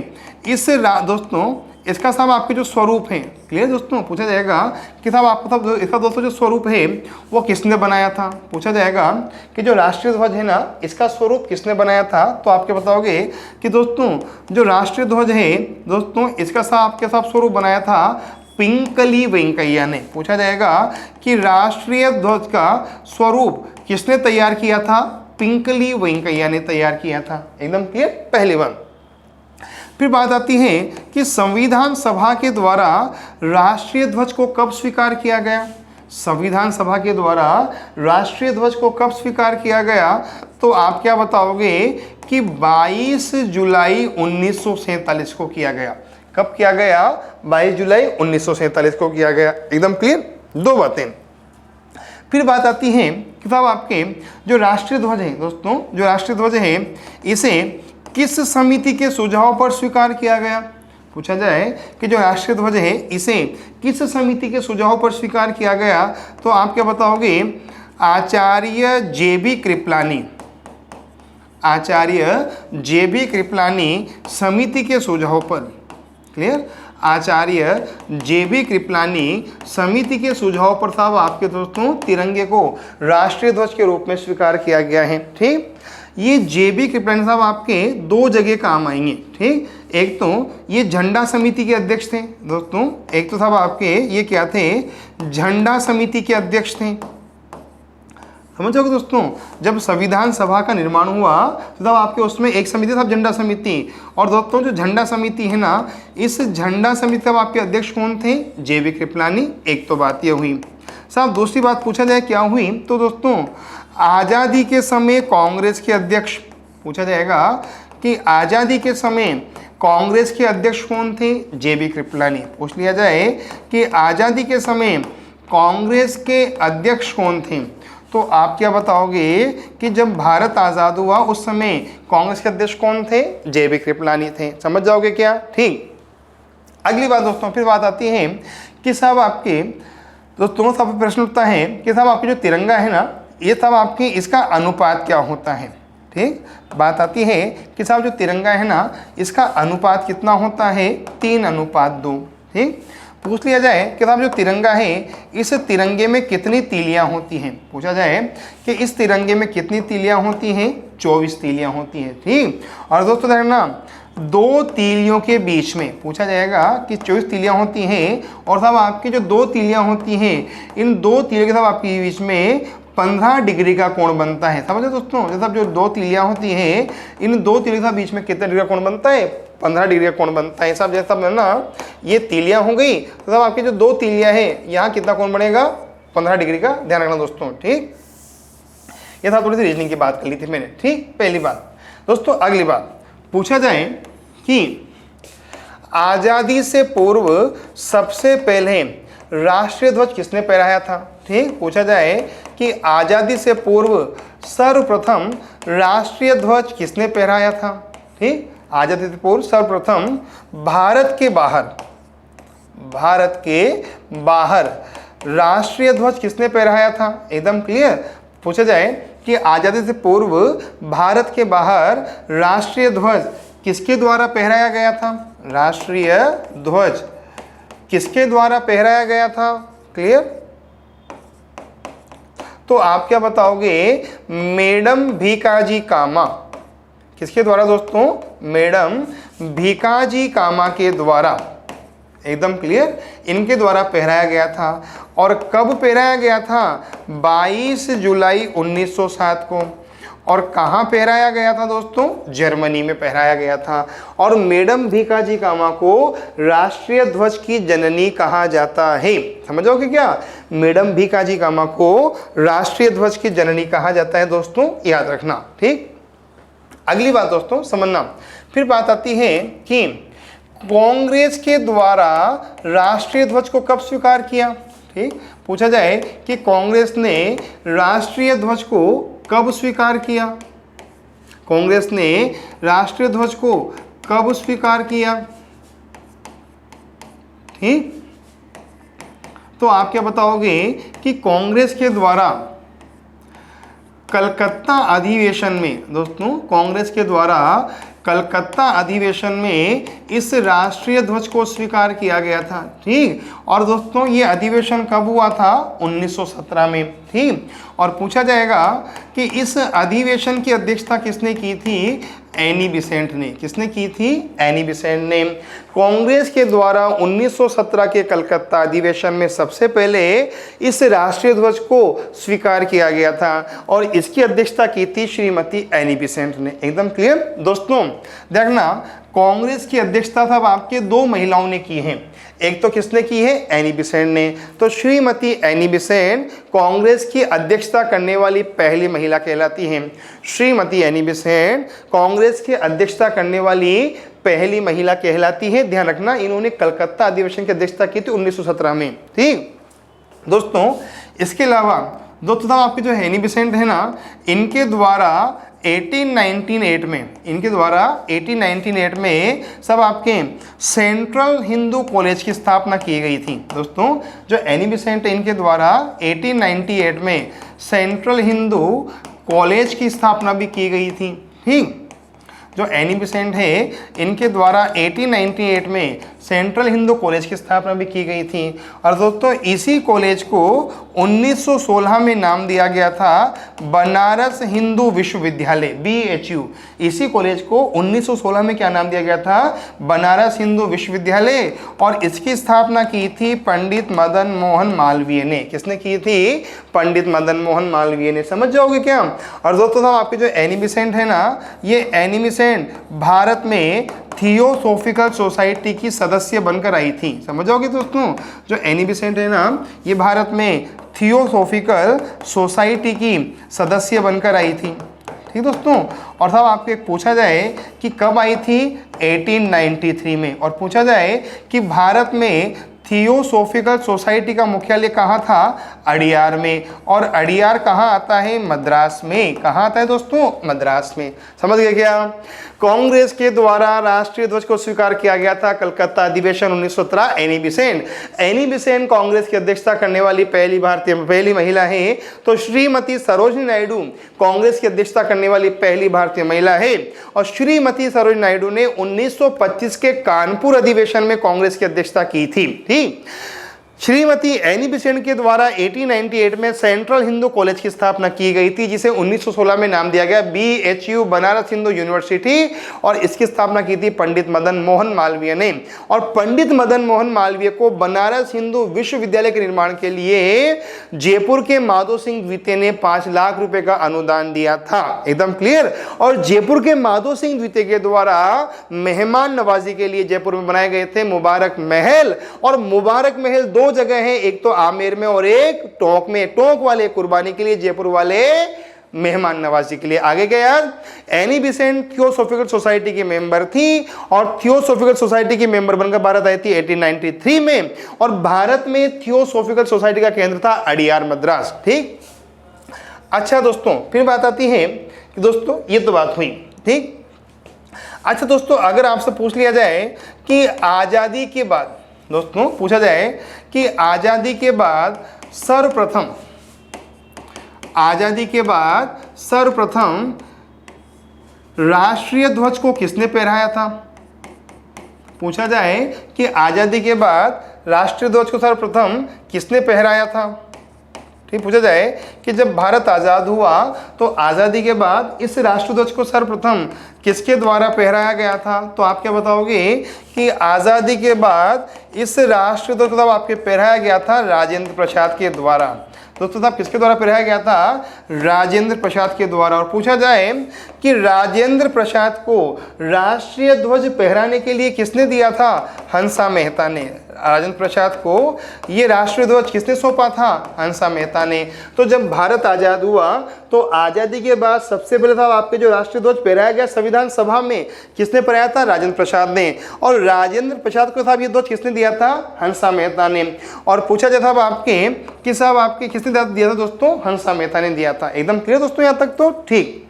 इस दोस्तों इसका साहब आपके जो स्वरूप है। क्लियर दोस्तों, पूछा जाएगा कि साहब आपको साहब इसका दोस्तों जो स्वरूप है वो किसने बनाया था। पूछा जाएगा कि जो राष्ट्रीय ध्वज है ना, इसका स्वरूप किसने बनाया था, तो आपके बताओगे कि दोस्तों जो राष्ट्रीय ध्वज है दोस्तों, इसका साहब आपके साहब स्वरूप बनाया था पिंकली वेंकैया ने। पूछा जाएगा कि राष्ट्रीय ध्वज का स्वरूप किसने तैयार किया था, पिंकली वेंकैया ने तैयार किया था। एकदम क्लियर, पहली बात। फिर बात आती है कि संविधान सभा के द्वारा राष्ट्रीय ध्वज को कब स्वीकार किया गया। संविधान सभा के द्वारा राष्ट्रीय ध्वज को कब स्वीकार किया गया, तो आप क्या बताओगे कि 22 जुलाई 1947 को किया गया। कब किया गया, 22 जुलाई 1947 को किया गया। एकदम क्लियर, दो बातें। फिर बात आती है कि साहब आपके जो राष्ट्रीय ध्वज है दोस्तों, जो राष्ट्रीय ध्वज है इसे किस समिति के सुझाव पर स्वीकार किया गया। पूछा जाए कि जो राष्ट्रीय ध्वज है इसे किस समिति के सुझाव पर स्वीकार किया गया, तो आप क्या बताओगे, आचार्य जे.बी. कृपलानी। आचार्य जे.बी. कृपलानी समिति के सुझाव पर। क्लियर, आचार्य जे.बी. कृपलानी समिति के सुझाव पर साहब आपके दोस्तों तिरंगे को राष्ट्रीय ध्वज के रूप में स्वीकार किया गया है। ठीक, ये जे.बी. कृपलानी साहब आपके दो जगह काम आएंगे। ठीक, एक तो ये झंडा समिति के अध्यक्ष थे दोस्तों, एक तो साहब आपके ये क्या थे, झंडा समिति के अध्यक्ष थे। समझोगे दोस्तों, जब संविधान सभा का निर्माण हुआ तो तब आपके उसमें एक समिति था झंडा समिति, और दोस्तों जो झंडा समिति है ना, इस झंडा समिति का आपके अध्यक्ष कौन थे, जे.बी. कृपलानी। एक तो बात ये हुई साहब। दूसरी बात पूछा जाए क्या हुई, तो दोस्तों आज़ादी के समय कांग्रेस के अध्यक्ष। पूछा जाएगा कि आज़ादी के समय कांग्रेस के अध्यक्ष कौन थे, जे.बी. कृपलानी। पूछ लिया जाए कि आज़ादी के समय कांग्रेस के अध्यक्ष कौन थे, तो आप क्या बताओगे कि जब भारत आज़ाद हुआ उस समय कांग्रेस के अध्यक्ष कौन थे? JB कृपलानी थे। समझ जाओगे क्या? ठीक। अगली बात दोस्तों, फिर बात आती है कि साहब आपके दोस्तों सब प्रश्न उठता है कि साहब आपकी जो तिरंगा है ना, ये सब आपकी इसका अनुपात क्या होता है? ठीक, बात आती है कि साहब जो तिरंगा है ना, इसका अनुपात कितना होता है? 3:2। ठीक, पूछ लिया जाए कि साहब जो तिरंगा है इस तिरंगे में कितनी तीलियां होती हैं? पूछा जाए कि इस तिरंगे में कितनी तीलियां होती हैं? 24 तीलियां होती हैं। ठीक, और दोस्तों देखना, 2 तीलियों के बीच में पूछा जाएगा कि 24 तीलियां होती हैं, और साहब आपकी जो 2 तीलियां होती हैं, इन 2 तीलियों के साथ आपके बीच में 15 डिग्री का कोण बनता है। समझे दोस्तों, जैसे जो 2 तीलियां होती हैं, इन 2 तीलियों के बीच में कितने डिग्री का कोण बनता है? 15 डिग्री का कोण बनता है। सब जैसा ना ये तीलियां हो गई, तो सब आपकी जो 2 तीलियां हैं यहाँ कितना कोण बनेगा? 15 डिग्री का। ध्यान रखना दोस्तों। ठीक, ये था थोड़ी सी रीजनिंग की बात कर ली थी मैंने। ठीक, पहली बात। दोस्तों अगली बात, पूछा जाए कि आज़ादी से पूर्व सबसे पहले राष्ट्रीय ध्वज किसने फहराया था? ठीक, पूछा जाए कि आज़ादी से पूर्व सर्वप्रथम राष्ट्रीय ध्वज किसने फहराया था? ठीक, आज़ादी से पूर्व सर्वप्रथम भारत के बाहर राष्ट्रीय ध्वज किसने फहराया था? एकदम क्लियर। पूछा जाए कि आज़ादी से पूर्व भारत के बाहर राष्ट्रीय ध्वज किसके द्वारा फहराया गया था? राष्ट्रीय ध्वज किसके द्वारा फहराया गया था? क्लियर। तो आप क्या बताओगे? मैडम भीकाजी कामा। किसके द्वारा दोस्तों? मैडम भीकाजी कामा के द्वारा। एकदम क्लियर, इनके द्वारा फहराया गया था। और कब फहराया गया था? 22 जुलाई 1907 को। और कहाँ फहराया गया था दोस्तों? जर्मनी में फहराया गया था। और मैडम भीकाजी कामा को राष्ट्रीय ध्वज की जननी कहा जाता है। समझोगे क्या? मैडम भीकाजी कामा को राष्ट्रीय ध्वज की जननी कहा जाता है दोस्तों, याद रखना। ठीक, अगली बात दोस्तों समझना, फिर बात आती है कि कांग्रेस के द्वारा राष्ट्रीय ध्वज को कब स्वीकार किया? ठीक, पूछा जाए कि कांग्रेस ने राष्ट्रीय ध्वज को कब स्वीकार किया? कांग्रेस ने राष्ट्रीय ध्वज को कब स्वीकार किया? ठीक, तो आप क्या बताओगे कि कांग्रेस के द्वारा कलकत्ता अधिवेशन में, दोस्तों कांग्रेस के द्वारा कलकत्ता अधिवेशन में इस राष्ट्रीय ध्वज को स्वीकार किया गया था। ठीक, और दोस्तों ये अधिवेशन कब हुआ था? 1917 में। ठीक, और पूछा जाएगा कि इस अधिवेशन की अध्यक्षता किसने की थी? एनी बिसेंट ने। किसने की थी? एनी बिसेंट ने। कांग्रेस के द्वारा 1917 के कलकत्ता अधिवेशन में सबसे पहले इस राष्ट्रीय ध्वज को स्वीकार किया गया था, और इसकी अध्यक्षता की थी श्रीमती एनी बिसेंट ने। एकदम क्लियर दोस्तों। देखना, कांग्रेस की अध्यक्षता सब आपके 2 महिलाओं ने की है। एक तो किसने की है? एनी बिसेंट ने। तो श्रीमती एनी बिसेंट कांग्रेस की अध्यक्षता करने वाली पहली महिला कहलाती हैं। श्रीमती एनी बिसेंट कांग्रेस की अध्यक्षता करने वाली पहली महिला कहलाती है। ध्यान रखना, इन्होंने कलकत्ता अधिवेशन की अध्यक्षता की थी 1917 में। ठीक दोस्तों, इसके अलावा दोस्तों आपकी जो एनी बिसेंट है ना, इनके द्वारा 1898 में सब आपके सेंट्रल हिंदू कॉलेज की स्थापना की गई थी। दोस्तों जो एनी बिसेंट है, इनके द्वारा 1898 में सेंट्रल हिंदू कॉलेज की स्थापना भी की गई थी। ठीक, जो एनी बिसेंट है इनके द्वारा 1898 में सेंट्रल हिंदू कॉलेज की स्थापना भी की गई थी। और दोस्तों इसी कॉलेज को 1916 में नाम दिया गया था बनारस हिंदू विश्वविद्यालय, BHU। इसी कॉलेज को 1916 में क्या नाम दिया गया था? बनारस हिंदू विश्वविद्यालय। और इसकी स्थापना की थी पंडित मदन मोहन मालवीय ने। किसने की थी? पंडित मदन मोहन मालवीय ने। समझ जाओगे क्या? और दोस्तों आपकी जो एनी बिसेंट है ना, ये एनी बिसेंट भारत में थियोसॉफिकल सोसाइटी की सदस्य बनकर आई थी। समझोगे दोस्तों, जो एनी बिसेंट है ना, ये भारत में थियोसॉफिकल सोसाइटी की सदस्य बनकर आई थी। ठीक दोस्तों, और साहब आपको एक पूछा जाए कि कब आई थी? 1893 में। और पूछा जाए कि भारत में थियोसॉफिकल सोसाइटी का मुख्यालय कहाँ था? अडियार में। और अडियार कहाँ आता है? मद्रास में। कहाँ आता है दोस्तों? मद्रास में। समझ गए क्या? कांग्रेस के द्वारा राष्ट्रीय ध्वज को स्वीकार किया गया था कलकत्ता अधिवेशन 1917। Annie Besant. Annie Besant Congress की अध्यक्षता करने वाली पहली महिला है। तो श्रीमती सरोजिनी नायडू कांग्रेस की अध्यक्षता करने वाली पहली भारतीय महिला है। और श्रीमती सरोजिनी नायडू ने 1925 के कानपुर अधिवेशन में कांग्रेस की अध्यक्षता की थी। ठीक। श्रीमती एनी बेसेंट के द्वारा 1898 में सेंट्रल हिंदू कॉलेज की स्थापना की गई थी, जिसे 1916 में नाम दिया गया BHU बनारस हिंदू यूनिवर्सिटी। और इसकी स्थापना की थी पंडित मदन मोहन मालवीय ने। और पंडित मदन मोहन मालवीय को बनारस हिंदू विश्वविद्यालय के निर्माण के लिए जयपुर के माधो सिंह द्वितीय ने 5 लाख रुपए का अनुदान दिया था। एकदम क्लियर। और जयपुर के माधो सिंह द्वितीय के द्वारा मेहमान नवाजी के लिए जयपुर में बनाए गए थे मुबारक महल। और मुबारक महल 2 जगह है, एक तो आमेर में और एक टोंक में। टोंक वाले कुर्बानी के लिए, जयपुर वाले मेहमान नवाजी के लिए। आगे गया यार, एनी बेसेंट थियोसॉफिकल सोसाइटी की मेंबर थी। और थियोसॉफिकल सोसाइटी की मेंबर बनकर भारत आई थी 1893 में। और भारत में थियोसॉफिकल सोसाइटी का केंद्र था अडियार, मद्रास। ठीक। अच्छा दोस्तों, फिर बात आती है कि दोस्तों ये तो बात हुई। ठीक। अच्छा दोस्तों, अगर आपसे पूछ लिया जाए कि आजादी के बाद, दोस्तों पूछा जाए कि आजादी के बाद सर्वप्रथम राष्ट्रीय ध्वज को किसने फहराया था? पूछा जाए कि आजादी के बाद राष्ट्रीय ध्वज को सर्वप्रथम किसने फहराया था? ठीक। पूछा जाए कि जब भारत आज़ाद हुआ तो आज़ादी के बाद इस राष्ट्रीय ध्वज को सर्वप्रथम किसके द्वारा फहराया गया था? तो आप क्या बताओगे कि आज़ादी के बाद इस राष्ट्रीय ध्वज को आपके फहराया गया था राजेंद्र प्रसाद के द्वारा। दोस्तों साहब किसके द्वारा फहराया गया था? राजेंद्र प्रसाद के द्वारा। और पूछा जाए कि राजेंद्र प्रसाद को राष्ट्रीय ध्वज फहराने के लिए किसने दिया था? हंसा मेहता ने। राजेंद्र प्रसाद को ये राष्ट्रीय ध्वज किसने सौंपा था? हंसा मेहता ने। तो जब भारत आज़ाद हुआ तो आज़ादी के बाद सबसे पहले था आपके जो राष्ट्रीय ध्वज फहराया गया संविधान सभा में, किसने फहराया था? राजेंद्र प्रसाद ने। और राजेंद्र प्रसाद को साहब ये ध्वज किसने दिया था? हंसा मेहता ने। और पूछा जाता था आपके कि साहब आपके किसने दिया था? दोस्तों हंसा मेहता ने दिया था। एकदम क्लियर दोस्तों यहाँ तक तो? ठीक।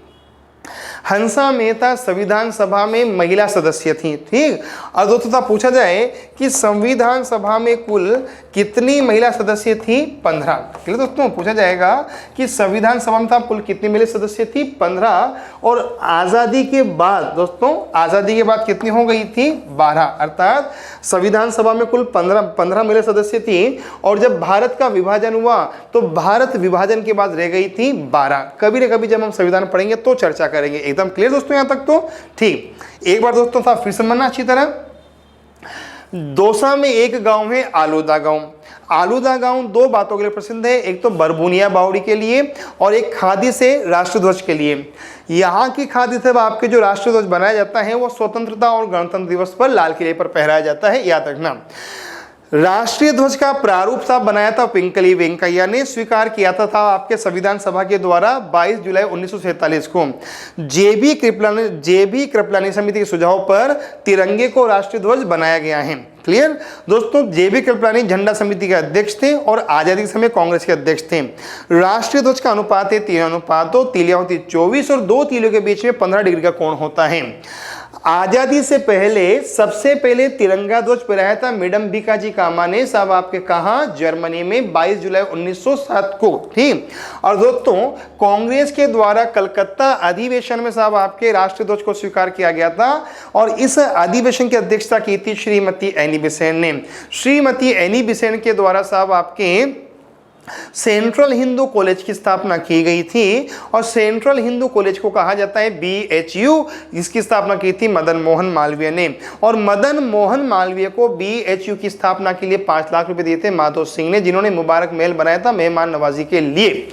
हंसा मेहता संविधान सभा में महिला सदस्य थी। ठीक। और दोस्तों पूछा जाए कि संविधान सभा में कुल कितनी महिला सदस्य थी? 15। क्लियर दोस्तों? पूछा जाएगा कि संविधान सभा में कुल कितनी महिला सदस्य थी? 15। और आज़ादी के बाद दोस्तों, आज़ादी के बाद कितनी हो गई थी? 12। अर्थात संविधान सभा में कुल 15 महिला सदस्य थी। और जब भारत का विभाजन हुआ तो भारत विभाजन के बाद रह गई थी 12। कभी न कभी जब हम संविधान पढ़ेंगे तो चर्चा करेंगे। एकदम क्लियर दोस्तों यहाँ तक तो? ठीक। एक बार दोस्तों साहब फिर समझना अच्छी तरह। दौसा में एक गांव है आलूदा गांव। आलूदा गांव 2 बातों के लिए प्रसिद्ध है, एक तो बरबुनिया बावड़ी के लिए और एक खादी से राष्ट्रीय ध्वज के लिए। यहाँ की खादी से आपके जो राष्ट्रीय ध्वज बनाया जाता है वो स्वतंत्रता और गणतंत्र दिवस पर लाल किले पर फहराया जाता है, याद रखना। राष्ट्रीय ध्वज का प्रारूप साहब बनाया था पिंगली वेंकैया ने, स्वीकार किया था आपके संविधान सभा के द्वारा 22 जुलाई 1947 को। जेबी कृपलानी समिति के सुझाव पर तिरंगे को राष्ट्रीय ध्वज बनाया गया है। क्लियर दोस्तों? जेबी कृपलानी झंडा समिति के अध्यक्ष थे और आजादी के समय कांग्रेस के अध्यक्ष थे। राष्ट्रीय ध्वज का अनुपात है 3:2, तीलियां होती 24 और 2 तीलियों के बीच में 15 डिग्री का कोण होता है। आजादी से पहले सबसे पहले तिरंगा ध्वज फहराया था मैडम भीकाजी कामा ने साहब आपके कहा? जर्मनी में 22 जुलाई 1907 को। ठीक। और दोस्तों कांग्रेस के द्वारा कलकत्ता अधिवेशन में साहब आपके राष्ट्रीय ध्वज को स्वीकार किया गया था और इस अधिवेशन की अध्यक्षता की थी श्रीमती एनी बेसेंट ने। श्रीमती एनी बेसेंट के द्वारा साहब आपके सेंट्रल हिंदू कॉलेज की स्थापना की गई थी और सेंट्रल हिंदू कॉलेज को कहा जाता है BHU, जिसकी स्थापना की थी मदन मोहन मालवीय ने। और मदन मोहन मालवीय को BHU की स्थापना के लिए 5 लाख रुपए दिए थे माधो सिंह ने, जिन्होंने मुबारक महल बनाया था मेहमान नवाजी के लिए।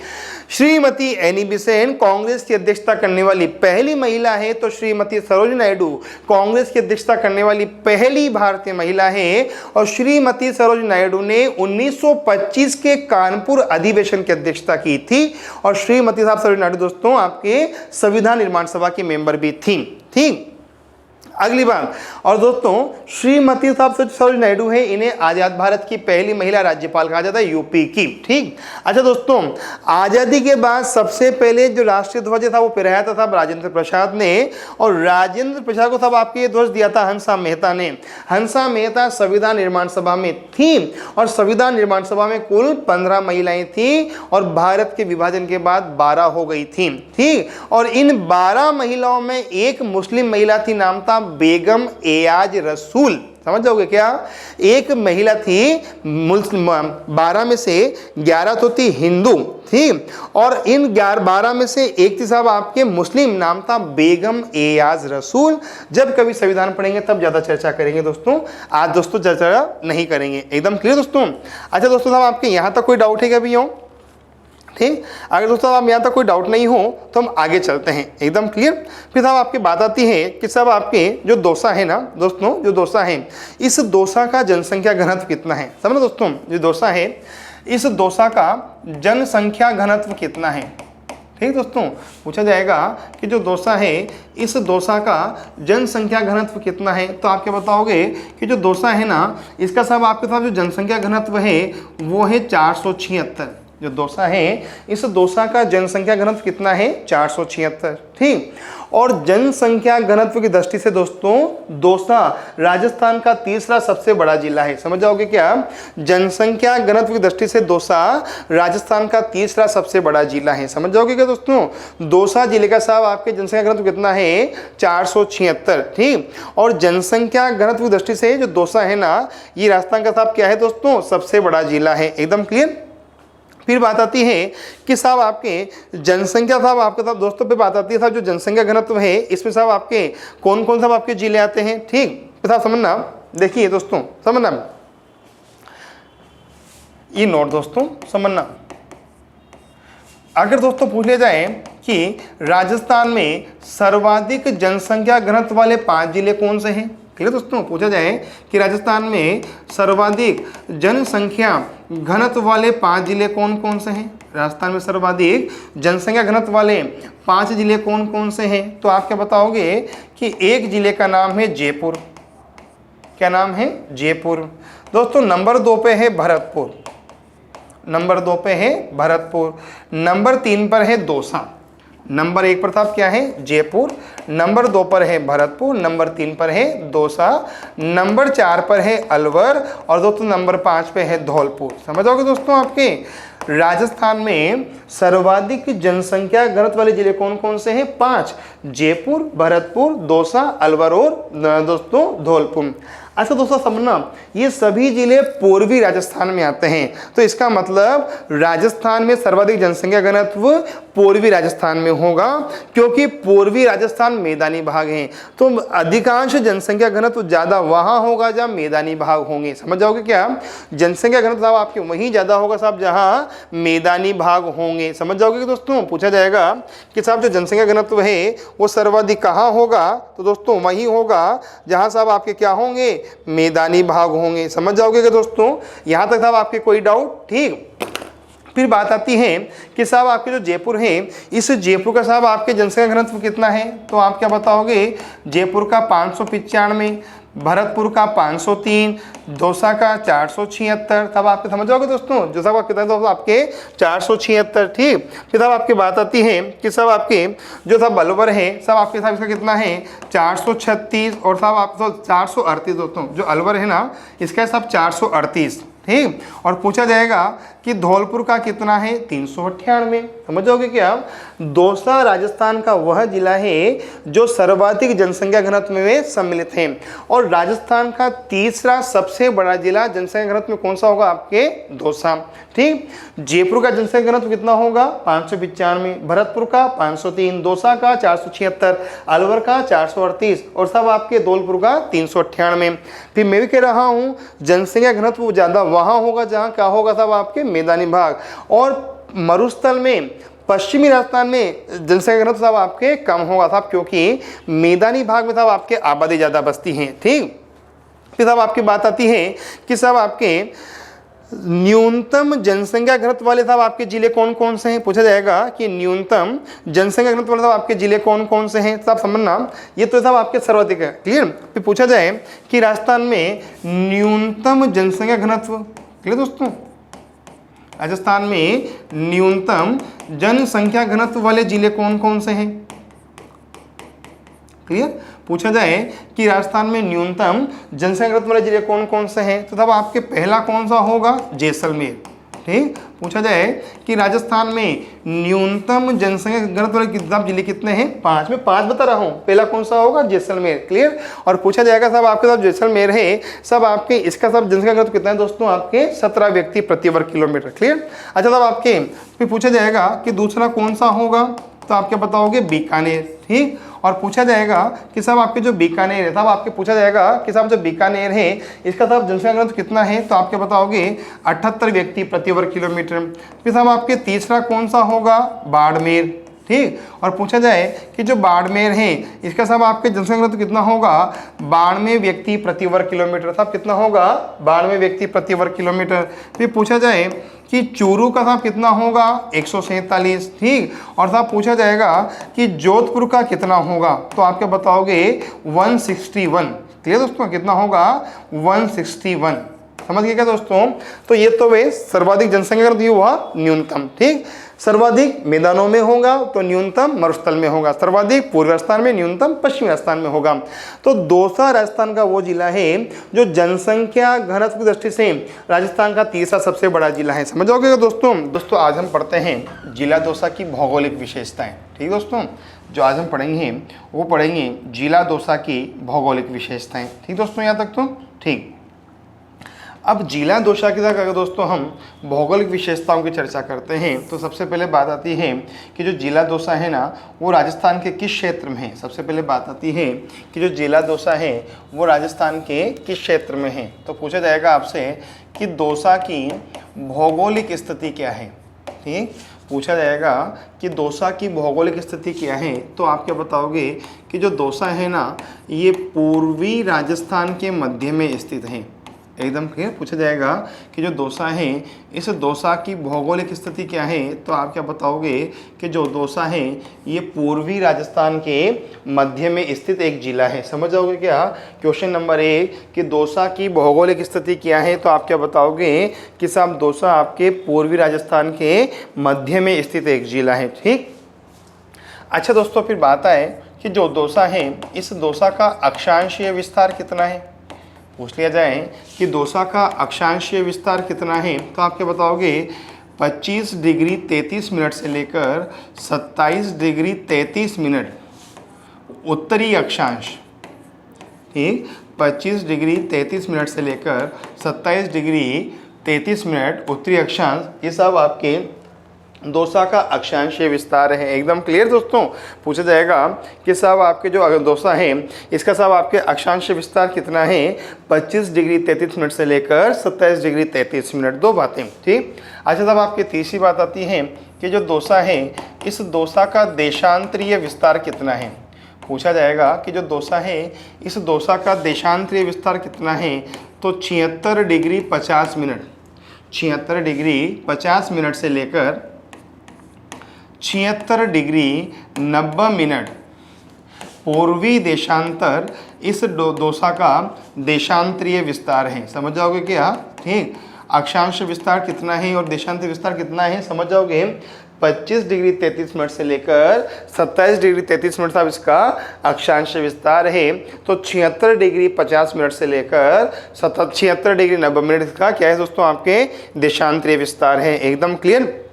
श्रीमती एनी बेसेंट कांग्रेस की अध्यक्षता करने वाली पहली महिला है, तो श्रीमती सरोजिनी नायडू कांग्रेस की अध्यक्षता करने वाली पहली भारतीय महिला है। और श्रीमती सरोजिनी नायडू ने 1925 के कानपुर अधिवेशन की अध्यक्षता की थी और श्रीमती साहब सरोजिनी नायडू दोस्तों आपके संविधान निर्माण सभा की मेंबर भी थी। ठीक। अगली बात, और दोस्तों श्रीमती साहब सरोजिनी नायडू है, इन्हें आजाद भारत की पहली महिला राज्यपाल कहा जाता है यूपी की। ठीक। अच्छा दोस्तों, आजादी के बाद सबसे पहले जो राष्ट्रीय ध्वज था वो फहराया था राजेंद्र प्रसाद ने, और राजेंद्र प्रसाद को साहब आपके ये ध्वज दिया था हंसा मेहता ने। हंसा मेहता संविधान निर्माण सभा में थी, और संविधान निर्माण सभा में कुल 15 महिलाएं थी, और भारत के विभाजन के बाद 12 हो गई थी। ठीक। और इन 12 महिलाओं में एक मुस्लिम महिला थी, नाम था बेगम एयाज रसूल। समझ जाओगे क्या? एक महिला थी, 12 में से 11 तो थी हिंदू थी, और इन 12 में से एक थी साहब आपके मुस्लिम, नाम था बेगम एयाज रसूल। जब कभी संविधान पढ़ेंगे तब ज्यादा चर्चा करेंगे दोस्तों, आज दोस्तों चर्चा नहीं करेंगे। एकदम क्लियर दोस्तों? अच्छा दोस्तों साहब आपके यहां तक कोई डाउट है क्या भैया? ठीक। अगर दोस्तों आप यहाँ तक कोई डाउट नहीं हो तो हम आगे चलते हैं। एकदम क्लियर। फिर साहब आपकी बात आती है कि साहब आपके जो दौसा है ना दोस्तों, जो दौसा है, इस दौसा का जनसंख्या घनत्व कितना है? समझो दोस्तों, जो दौसा है, इस दौसा का जनसंख्या घनत्व कितना है? ठीक दोस्तों, पूछा जाएगा कि जो दौसा है, इस दौसा का जनसंख्या घनत्व कितना है? तो आप क्या बताओगे कि जो दौसा है ना, इसका साहब आपके साथ जो जनसंख्या घनत्व है वो है 476। जो दौसा है, इस दौसा का जनसंख्या घनत्व कितना है? 476। ठीक। और जनसंख्या घनत्व की दृष्टि से दोस्तों दौसा राजस्थान का तीसरा सबसे बड़ा जिला है। समझ जाओगे क्या? जनसंख्या घनत्व की दृष्टि से दौसा राजस्थान का तीसरा सबसे बड़ा जिला है। समझ जाओगे क्या दोस्तों? दौसा जिले का साहब आपके जनसंख्या घनत्व कितना है? 476। ठीक। और जनसंख्या घनत्व की दृष्टि से जो दौसा है ना, ये राजस्थान का साहब क्या है दोस्तों? सबसे बड़ा जिला है। एकदम क्लियर। फिर बात आती है कि साहब आपके जनसंख्या साहब आपके साहब दोस्तों पे बात आती है साहब, जो जनसंख्या घनत्व है इसमें साहब आपके कौन कौन साहब आपके जिले आते हैं? ठीक साहब, समझना, देखिए दोस्तों, समझना, ये नोट दोस्तों, समझना। अगर दोस्तों पूछ लिया जाए कि राजस्थान में सर्वाधिक जनसंख्या घनत्व वाले 5 जिले कौन से हैं? ठीक है दोस्तों, पूछा जाए कि राजस्थान में सर्वाधिक जनसंख्या घनत्व वाले 5 जिले कौन कौन से हैं? राजस्थान में सर्वाधिक जनसंख्या घनत्व वाले 5 जिले कौन कौन से हैं? तो आप क्या बताओगे कि एक जिले का नाम है जयपुर। क्या नाम है? जयपुर। दोस्तों नंबर 2 पे है भरतपुर, नंबर 2 पे है भरतपुर, नंबर 3 पर है दौसा, नंबर 1 पर था क्या है? जयपुर, नंबर 2 पर है भरतपुर, नंबर 3 पर है दौसा, नंबर 4 पर है अलवर, और दोस्तों नंबर 5 पे है धौलपुर। समझोगे दोस्तों, आपके राजस्थान में सर्वाधिक जनसंख्या घनत्व वाले जिले कौन कौन से हैं? 5, जयपुर, भरतपुर, दौसा, अलवर और दोस्तों धौलपुर। अच्छा दोस्तों समझना, ये सभी जिले पूर्वी राजस्थान में आते हैं, तो इसका मतलब राजस्थान में सर्वाधिक जनसंख्या घनत्व पूर्वी राजस्थान में होगा, क्योंकि पूर्वी राजस्थान मैदानी भाग है, तो अधिकांश जनसंख्या घनत्व ज़्यादा वहाँ होगा जहाँ मैदानी भाग होंगे। समझ जाओगे क्या? जनसंख्या घनत्व साहब आपके वहीं ज़्यादा होगा साहब जहाँ मैदानी भाग होंगे। समझ जाओगे कि दोस्तों पूछा जाएगा कि साहब जो जनसंख्या घनत्व है वो सर्वाधिक कहाँ होगा? तो दोस्तों वहीं होगा जहाँ साहब आपके क्या होंगे? मैदानी भाग होंगे। समझ जाओगे कि दोस्तों? यहाँ तक साहब आपके कोई डाउट? ठीक। फिर बात आती है कि साहब आपके जो जयपुर है, इस जयपुर का साहब आपके जनसंख्या घनत्व कितना है? तो आप क्या बताओगे? जयपुर का 595, भरतपुर का 503, दौसा का 476। तब आपके समझ जाओगे दोस्तों, जो साहब कितना दोस्तों आपके 476। ठीक। फिर साहब आपकी बात आती है कि साहब आपके जो साहब अलवर है साहब आपके साहब इसका कितना है? 436, और साहब आप 438 दोस्तों, जो अलवर है ना इसका साहब 438। ठीक। और पूछा जाएगा कि धौलपुर का कितना है? 398। समझोगे क्या? दौसा राजस्थान का वह जिला है जो सर्वाधिक जनसंख्या घनत्व में सम्मिलित है, और राजस्थान का तीसरा सबसे बड़ा जिला जनसंख्या घनत्व में कौन सा होगा? आपके दौसा। ठीक। जयपुर का जनसंख्या घनत्व कितना होगा? 595, भरतपुर का 503, दौसा का 476, अलवर का 438, और सब आपके धौलपुर का 398। फिर मैं भी कह रहा हूँ जनसंख्या घनत्व ज़्यादा वहाँ होगा जहाँ क्या होगा साहब आपके मैदानी भाग, और मरुस्थल में पश्चिमी राजस्थान में जनसंख्या घनत्व साहब आपके कम होगा साहब, क्योंकि मैदानी भाग में साहब आपके आबादी ज़्यादा बसती है। ठीक। फिर साहब आपकी बात आती है कि साहब आपके न्यूनतम जनसंख्या घनत्व वाले साहब आपके जिले कौन कौन से हैं, पूछा जाएगा कि न्यूनतम जनसंख्या घनत्व वाले साहब आपके जिले कौन कौन से हैं। साहब समझना, ये तो साहब आपके सर्वाधिक है, क्लियर। फिर पूछा जाए कि राजस्थान में न्यूनतम जनसंख्या घनत्व, क्लियर दोस्तों, राजस्थान में न्यूनतम जनसंख्या घनत्व वाले जिले कौन कौन से हैं, क्लियर। पूछा जाए कि राजस्थान में न्यूनतम जनसंख्या घनत्व वाले जिले कौन कौन से हैं, तो तब आपके पहला कौन सा होगा, जैसलमेर, ठीक। पूछा जाए कि राजस्थान में न्यूनतम जनसंख्या घनत्व वाले जिले कितने हैं, 5 में 5 बता रहा हूँ, पहला कौन सा होगा, जैसलमेर, क्लियर। और पूछा जाएगा साहब आपके साथ जैसलमेर है, सब आपके इसका सब जनसंख्या घनत्व कितना है दोस्तों, आपके 17 व्यक्ति प्रति वर्ग किलोमीटर, क्लियर। अच्छा साहब आपके फिर पूछा जाएगा कि दूसरा कौन सा होगा, तो आपके बताओगे बीकानेर, ठीक। और पूछा जाएगा कि साहब आपके जो बीकानेर है, साहब आपके पूछा जाएगा कि साहब जो बीकानेर है इसका साहब जनसंख्या घनत्व कितना है, तो आपके बताओगे 78 व्यक्ति प्रति वर्ग किलोमीटर। फिर साहब आपके तीसरा कौन सा होगा, बाड़मेर, ठीक। और पूछा जाए कि जो बाड़मेर है इसका साहब आपके जनसंख्या घनत्व कितना होगा, 92 व्यक्ति प्रति वर्ग किलोमीटर, साहब कितना होगा, 92 व्यक्ति प्रति वर्ग किलोमीटर। फिर पूछा जाए कि चूरू का साहब कितना होगा, 147, ठीक। और साहब पूछा जाएगा कि जोधपुर का कितना होगा, तो आपके बताओगे 161, क्लियर दोस्तों, कितना होगा, 161, समझ गए क्या दोस्तों। तो ये तो वे सर्वाधिक जनसंख्या घनत्व हुआ न्यूनतम, ठीक। सर्वाधिक मैदानों में होगा तो न्यूनतम मरुस्थल में होगा, सर्वाधिक पूर्वी राजस्थान में, न्यूनतम पश्चिमी राजस्थान में होगा। तो दौसा राजस्थान का वो जिला है जो जनसंख्या घनत्व की दृष्टि से राजस्थान का तीसरा सबसे बड़ा जिला है, समझ जाओगे दोस्तों। आज हम पढ़ते हैं जिला दौसा की भौगोलिक विशेषताएं, ठीक दोस्तों। जो आज हम पढ़ेंगे वो पढ़ेंगे जिला दौसा की भौगोलिक विशेषताएं, ठीक दोस्तों, यहाँ तक तो ठीक। अब जिला दौसा की अगर दोस्तों हम भौगोलिक विशेषताओं की चर्चा करते हैं तो सबसे पहले बात आती है कि जो जिला दौसा है ना वो राजस्थान के किस क्षेत्र में है। सबसे पहले बात आती है कि जो जिला दौसा है वो राजस्थान के किस क्षेत्र में है। तो पूछा जाएगा आपसे कि दौसा की भौगोलिक स्थिति क्या है, ठीक। पूछा जाएगा कि दौसा की भौगोलिक स्थिति क्या है, तो आप क्या बताओगे कि जो दौसा है ना ये पूर्वी राजस्थान के मध्य में स्थित है, एकदम क्लियर। पूछा जाएगा कि जो दौसा है इस दौसा की भौगोलिक स्थिति क्या है, तो आप क्या बताओगे कि जो दौसा है ये पूर्वी राजस्थान के मध्य में स्थित एक जिला है। समझ जाओगे क्या। क्वेश्चन नंबर 1 कि दौसा की भौगोलिक स्थिति क्या है, तो आप क्या बताओगे कि साहब दौसा आपके पूर्वी राजस्थान के मध्य में स्थित एक जिला है, ठीक। अच्छा दोस्तों, फिर बात आए कि जो दौसा है इस दौसा का अक्षांशीय विस्तार कितना है। पूछ लिया जाए कि दौसा का अक्षांशीय विस्तार कितना है, तो आप क्या बताओगे 25 डिग्री 33 मिनट से लेकर 27 डिग्री 33 मिनट उत्तरी अक्षांश, ठीक। 25 डिग्री 33 मिनट से लेकर 27 डिग्री 33 मिनट उत्तरी अक्षांश, ये सब आपके दौसा का अक्षांशीय विस्तार है, एकदम क्लियर दोस्तों। पूछा जाएगा कि साहब आपके जो अगर दौसा है इसका साहब आपके अक्षांशीय विस्तार कितना है, 25 डिग्री 33 मिनट से लेकर 27 डिग्री 33 मिनट, दो बातें, ठीक। अच्छा साहब आपकी तीसरी बात आती है कि जो दौसा है इस दौसा का देशांतरीय विस्तार कितना है। पूछा जाएगा कि जो दौसा है इस दौसा का देशांतरीय विस्तार कितना है, तो 76 डिग्री 50 मिनट, 76 डिग्री 50 मिनट से लेकर 76 डिग्री 90 मिनट पूर्वी देशांतर इस दौसा का देशांतरीय विस्तार है। समझ जाओगे क्या, ठीक। अक्षांश विस्तार कितना है और देशांतरीय विस्तार कितना है, समझ जाओगे। 25 डिग्री 33 मिनट से लेकर 27 डिग्री 33 मिनट तक इसका अक्षांश विस्तार है, तो 76 डिग्री 50 मिनट से लेकर 76 डिग्री 90 मिनट का क्या है दोस्तों, आपके देशांतरीय विस्तार है, एकदम क्लियर।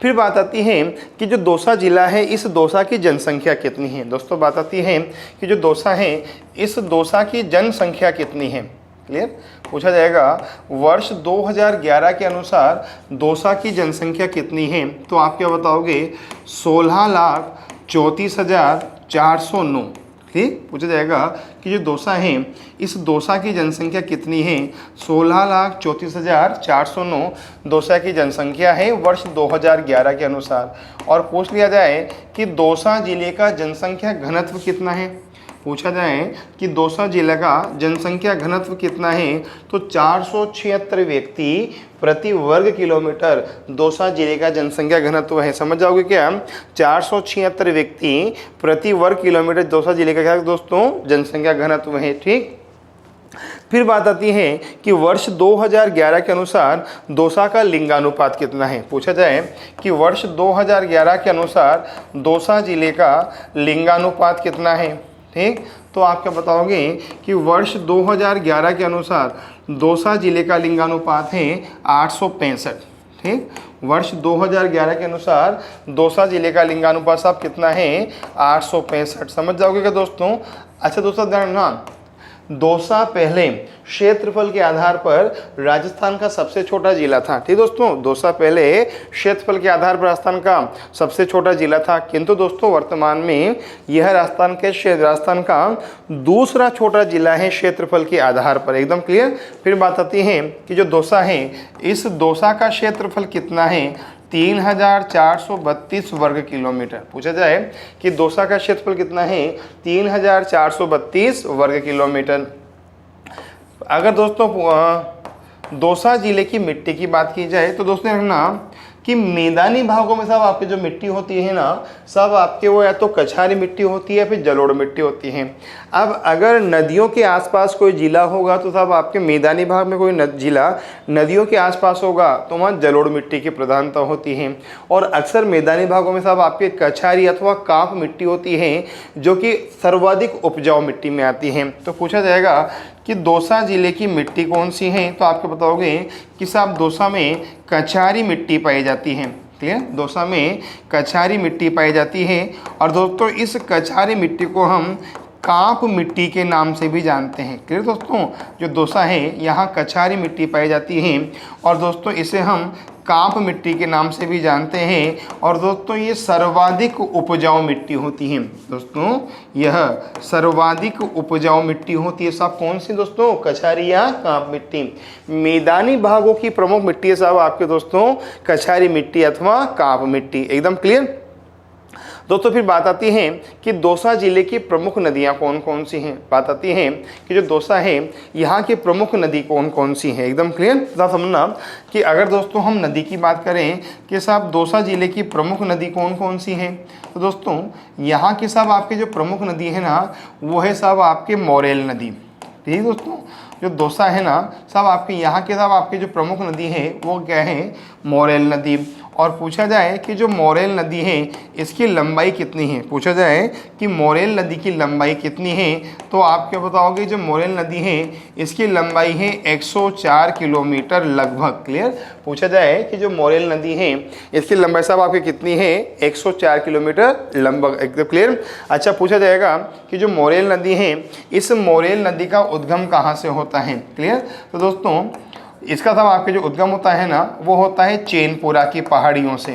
फिर बात आती है कि जो दौसा जिला है इस दौसा की जनसंख्या कितनी है। दोस्तों बात आती है कि जो दौसा है इस दौसा की जनसंख्या कितनी है, क्लियर। पूछा जाएगा वर्ष 2011 के अनुसार दौसा की जनसंख्या कितनी है, तो आप क्या बताओगे 16,34,409, ठीक। पूछा जाएगा कि जो दौसा है इस दौसा की जनसंख्या कितनी है, 16,34,409 दौसा की जनसंख्या है वर्ष 2011 के अनुसार। और पूछ लिया जाए कि दौसा जिले का जनसंख्या घनत्व कितना है, पूछा जाए कि दौसा जिले का जनसंख्या घनत्व कितना है, तो 476 व्यक्ति प्रति वर्ग किलोमीटर दौसा जिले का जनसंख्या घनत्व है। समझ जाओगे क्या, 476 व्यक्ति प्रति वर्ग किलोमीटर दौसा जिले का क्या दोस्तों जनसंख्या घनत्व है। ठीक, फिर बात आती है कि वर्ष 2011 के अनुसार दौसा का लिंगानुपात कितना है। पूछा जाए कि वर्ष 2011 के अनुसार दौसा जिले का लिंगानुपात कितना है। ठीक, तो आप क्या बताओगे कि वर्ष 2011 के अनुसार दौसा जिले का लिंगानुपात है 865। ठीक, वर्ष 2011 के अनुसार दौसा जिले का लिंगानुपात साहब कितना है 865। समझ जाओगे क्या दोस्तों। अच्छा दोस्तों ध्यान ना, दौसा पहले क्षेत्रफल के आधार पर राजस्थान का सबसे छोटा जिला था। ठीक दोस्तों, दौसा पहले क्षेत्रफल के आधार पर राजस्थान का सबसे छोटा जिला था, किंतु दोस्तों वर्तमान में यह राजस्थान का दूसरा छोटा जिला है क्षेत्रफल के आधार पर। एकदम क्लियर। फिर बात आती है कि जो दौसा है, इस दौसा का क्षेत्रफल कितना है, 3432 वर्ग किलोमीटर। पूछा जाए कि दौसा का क्षेत्रफल कितना है, 3432 वर्ग किलोमीटर। अगर दोस्तों दौसा जिले की मिट्टी की बात की जाए तो दोस्तों रखना कि मैदानी भागों में सब आपकी जो मिट्टी होती है ना, सब आपके वो या तो कछारी मिट्टी होती है फिर जलोढ़ मिट्टी होती है। अब अगर नदियों के आसपास कोई जिला होगा तो सब आपके मैदानी भाग में कोई जिला नदियों के आसपास होगा तो वहाँ जलोढ़ मिट्टी की प्रधानता होती है। और अक्सर मैदानी भागों में सब आपके कछारी अथवा काप मिट्टी होती है जो कि सर्वाधिक उपजाऊ मिट्टी में आती है। तो पूछा जाएगा कि दौसा जिले की मिट्टी कौन सी है, तो आपको बताओगे कि साहब दौसा में कछारी मिट्टी पाई जाती है। क्लियर, दौसा में कछारी मिट्टी पाई जाती है। और दोस्तों इस कछारी मिट्टी को हम काप मिट्टी के नाम से भी जानते हैं। क्लियर दोस्तों, जो दौसा है यहाँ कछारी मिट्टी पाई जाती है और दोस्तों इसे हम काप मिट्टी के नाम से भी जानते हैं। और दोस्तों ये सर्वाधिक उपजाऊ मिट्टी होती है। दोस्तों यह सर्वाधिक उपजाऊ मिट्टी होती है। सब कौन सी दोस्तों, कछारी या काप मिट्टी। मैदानी भागों की प्रमुख मिट्टी है साहब आपके दोस्तों कछारी मिट्टी अथवा काप मिट्टी। एकदम क्लियर। दोस्तों फिर बात आती है कि दौसा जिले की प्रमुख नदियां कौन कौन सी हैं। बात आती है कि जो दौसा है यहाँ की प्रमुख नदी कौन कौन सी हैं। एकदम क्लियर। तो समझना कि अगर दोस्तों हम नदी की बात करें कि साहब दौसा जिले की प्रमुख नदी कौन कौन सी है, तो दोस्तों यहाँ की साहब आपकी जो प्रमुख नदी है ना, वो है साहब आपके मोरेल नदी। ठीक दोस्तों, जो दौसा है ना साहब आपके यहाँ के साहब आपकी जो प्रमुख नदी है वो क्या है, मोरेल नदी। और पूछा जाए कि जो मोरेल नदी है इसकी लंबाई कितनी है। पूछा जाए कि मोरेल नदी की लंबाई कितनी है, तो आप क्या बताओगे, जो मोरेल नदी है इसकी लंबाई है 104 किलोमीटर लगभग। क्लियर। पूछा जाए कि जो मोरेल नदी है इसकी लंबाई साहब आपकी कितनी है, 104 किलोमीटर लगभग। एकदम क्लियर। अच्छा पूछा जाएगा कि जो मोरेल नदी है इस मोरेल नदी का उद्गम कहाँ से होता है। क्लियर। तो दोस्तों इसका सब आपके जो उद्गम होता है ना वो होता है चैनपुरा की पहाड़ियों से।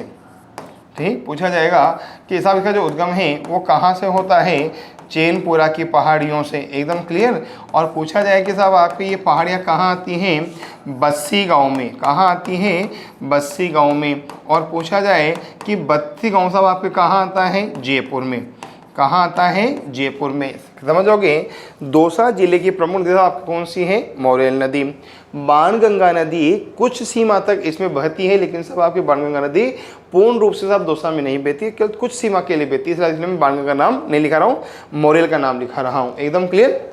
ठीक, पूछा जाएगा कि साहब इसका जो उद्गम है वो कहाँ से होता है, चैनपुरा की पहाड़ियों से। एकदम क्लियर। और पूछा जाए कि साहब आपकी ये पहाड़ियाँ कहाँ आती हैं, बस्सी गांव में। कहाँ आती हैं, बस्सी गांव में। और पूछा जाए कि बस्सी गांव साहब आपके कहाँ आता है, जयपुर में। कहाँ आता है, जयपुर में। समझोगे। दौसा जिले की प्रमुख नदी आपकी कौन सी है, मोरेल नदी। बाणगंगा नदी कुछ सीमा तक इसमें बहती है, लेकिन सब आपकी बाणगंगा नदी पूर्ण रूप से सब दौसा में नहीं बहती है, केवल कुछ सीमा के लिए बहती है। इसलिए मैं बाणगंगा नाम नहीं लिखा रहा हूँ, मोरेल का नाम लिखा रहा हूँ। एकदम क्लियर।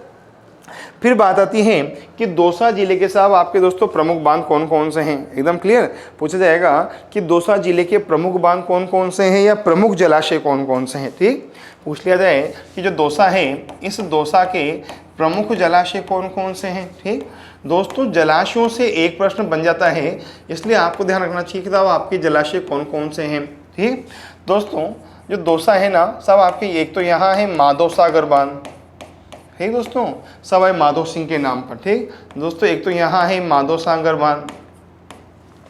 फिर बात आती है कि दौसा जिले के साहब आपके दोस्तों प्रमुख बांध कौन कौन से हैं। एकदम क्लियर। पूछा जाएगा कि दौसा जिले के प्रमुख बांध कौन कौन से हैं या प्रमुख जलाशय कौन कौन से हैं। ठीक, पूछ लिया जाए कि जो दौसा है इस दौसा के प्रमुख जलाशय कौन कौन से हैं। ठीक दोस्तों, जलाशयों से एक प्रश्न बन जाता है, इसलिए आपको ध्यान रखना चाहिए कि साहब आपके जलाशय कौन कौन से हैं। ठीक दोस्तों, जो दौसा है ना सब आपके एक तो यहाँ है माधव सागर बांध। ठीक दोस्तों, सब है माधव सिंह के नाम पर। ठीक दोस्तों, एक तो यहाँ है माधव सागर बांध।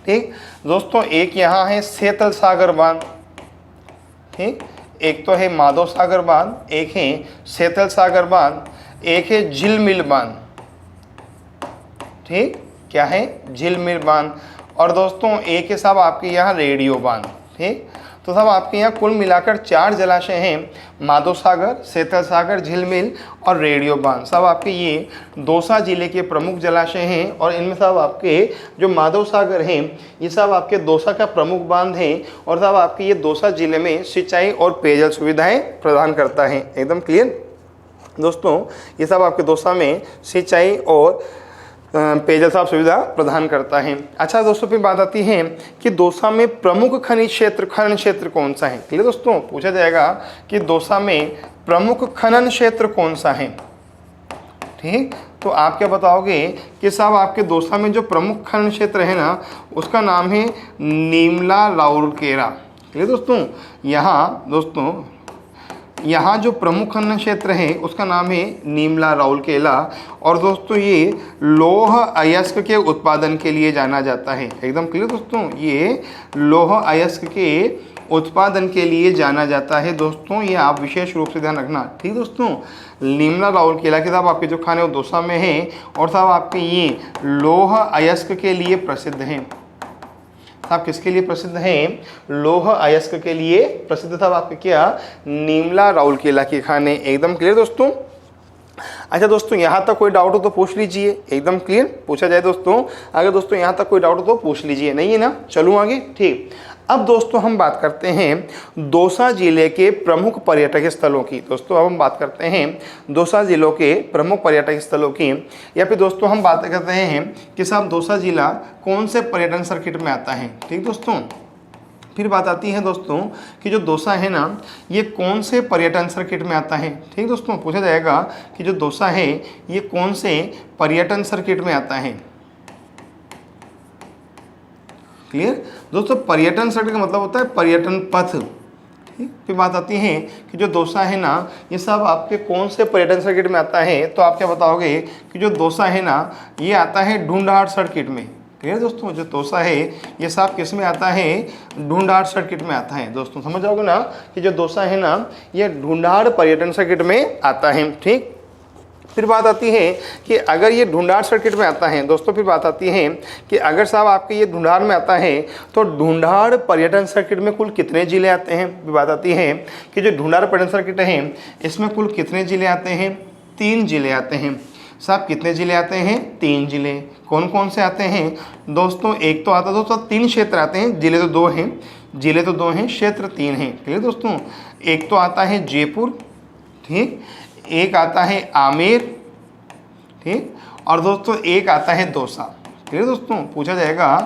ठीक दोस्तों, एक यहाँ है सेतल सागर बांध। ठीक, एक तो है माधव सागर बांध, एक है सेतल सागर बांध, एक है झिलमिल बांध। ठीक, क्या है, झिलमिल बांध। और दोस्तों एक है साहब आपके यहाँ रेडियो बांध। ठीक, तो साहब आपके यहाँ कुल मिलाकर 4 जलाशय हैं, माधव सागर, सेतल सागर, झिलमिल और रेडियो बांध। साहब आपके ये दौसा जिले के प्रमुख जलाशय हैं और इनमें साहब आपके जो माधव सागर हैं ये साहब आपके दौसा का प्रमुख बांध है और साहब आपके ये दौसा जिले में सिंचाई और पेयजल सुविधाएं प्रदान करता है। एकदम क्लियर दोस्तों, ये सब आपके दौसा में सिंचाई और पेयजल साफ सुविधा प्रदान करता है। अच्छा दोस्तों, फिर बात आती है कि दौसा में प्रमुख खनन क्षेत्र कौन सा है। क्लियर दोस्तों, पूछा जाएगा कि दौसा में प्रमुख खनन क्षेत्र कौन सा है। ठीक, तो आप क्या बताओगे कि साहब आपके दौसा में जो प्रमुख खनन क्षेत्र है ना उसका नाम है नीमला राउरकेला। क्लियर दोस्तों, यहाँ जो प्रमुख खनन क्षेत्र है उसका नाम है नीमला राउरकेला और दोस्तों ये लौह अयस्क के उत्पादन के लिए जाना जाता है। एकदम क्लियर दोस्तों, ये लौह अयस्क के उत्पादन के लिए जाना जाता है। दोस्तों ये आप विशेष रूप से ध्यान रखना। ठीक दोस्तों, नीमला राउरकेला के साहब आपके जो खाने वो दौसा में है और साहब आपके ये लौह अयस्क के लिए प्रसिद्ध हैं। साहब किसके लिए प्रसिद्ध हैं? लौह अयस्क के लिए प्रसिद्ध साहब आपके क्या नीमला राउरकेला के खाने। एकदम क्लियर दोस्तों। अच्छा दोस्तों, यहाँ तक कोई डाउट हो तो पूछ लीजिए। एकदम क्लियर पूछा जाए दोस्तों, अगर दोस्तों यहाँ तक कोई डाउट हो तो पूछ लीजिए, नहीं है ना। चलूँ आगे। ठीक, अब दोस्तों हम बात करते हैं दौसा जिले के प्रमुख पर्यटक स्थलों की। दोस्तों अब हम बात करते हैं दौसा जिलों के प्रमुख पर्यटक स्थलों की, या फिर दोस्तों हम बात करते हैं कि साहब दौसा जिला कौन से पर्यटन सर्किट में आता है। ठीक दोस्तों, फिर बात आती है दोस्तों कि जो दौसा है ना ये कौन से पर्यटन सर्किट में आता है। ठीक दोस्तों, पूछा जाएगा कि जो दौसा है ये कौन से पर्यटन सर्किट में आता है। क्लियर दोस्तों, पर्यटन सर्किट का मतलब होता है पर्यटन पथ। ठीक, फिर बात आती है कि जो दौसा है ना ये सब आपके कौन से पर्यटन सर्किट में आता है, तो आप क्या बताओगे कि जो दौसा है ना ये आता है ढूंढाड़ सर्किट में। क्लियर दोस्तों, जो दौसा है ये सब किस में आता है? ढूंढाड़ सर्किट में आता है। दोस्तों समझ जाओगे ना कि जो दौसा है ना ये ढूंढाड़ पर्यटन सर्किट में आता है। ठीक, फिर बात आती है कि अगर ये ढूंढाड़ सर्किट में आता है दोस्तों, फिर बात आती है कि अगर साहब आपके ये ढूंढाड़ में आता है तो ढूंढाड़ पर्यटन सर्किट में कुल कितने जिले आते हैं। फिर बात आती है कि जो ढूंढाड़ पर्यटन सर्किट है इसमें कुल कितने जिले आते हैं? 3 जिले आते हैं। साहब कितने जिले आते हैं? 3 जिले। कौन कौन से आते हैं दोस्तों? एक तो आता दोस्तों 3 क्षेत्र आते हैं, जिले तो 2 हैं, क्षेत्र 3 हैं। क्लियर दोस्तों, एक तो आता है जयपुर, ठीक, एक आता है आमेर, ठीक, और दोस्तों एक आता है दौसा। क्लियर दोस्तों, पूछा जाएगा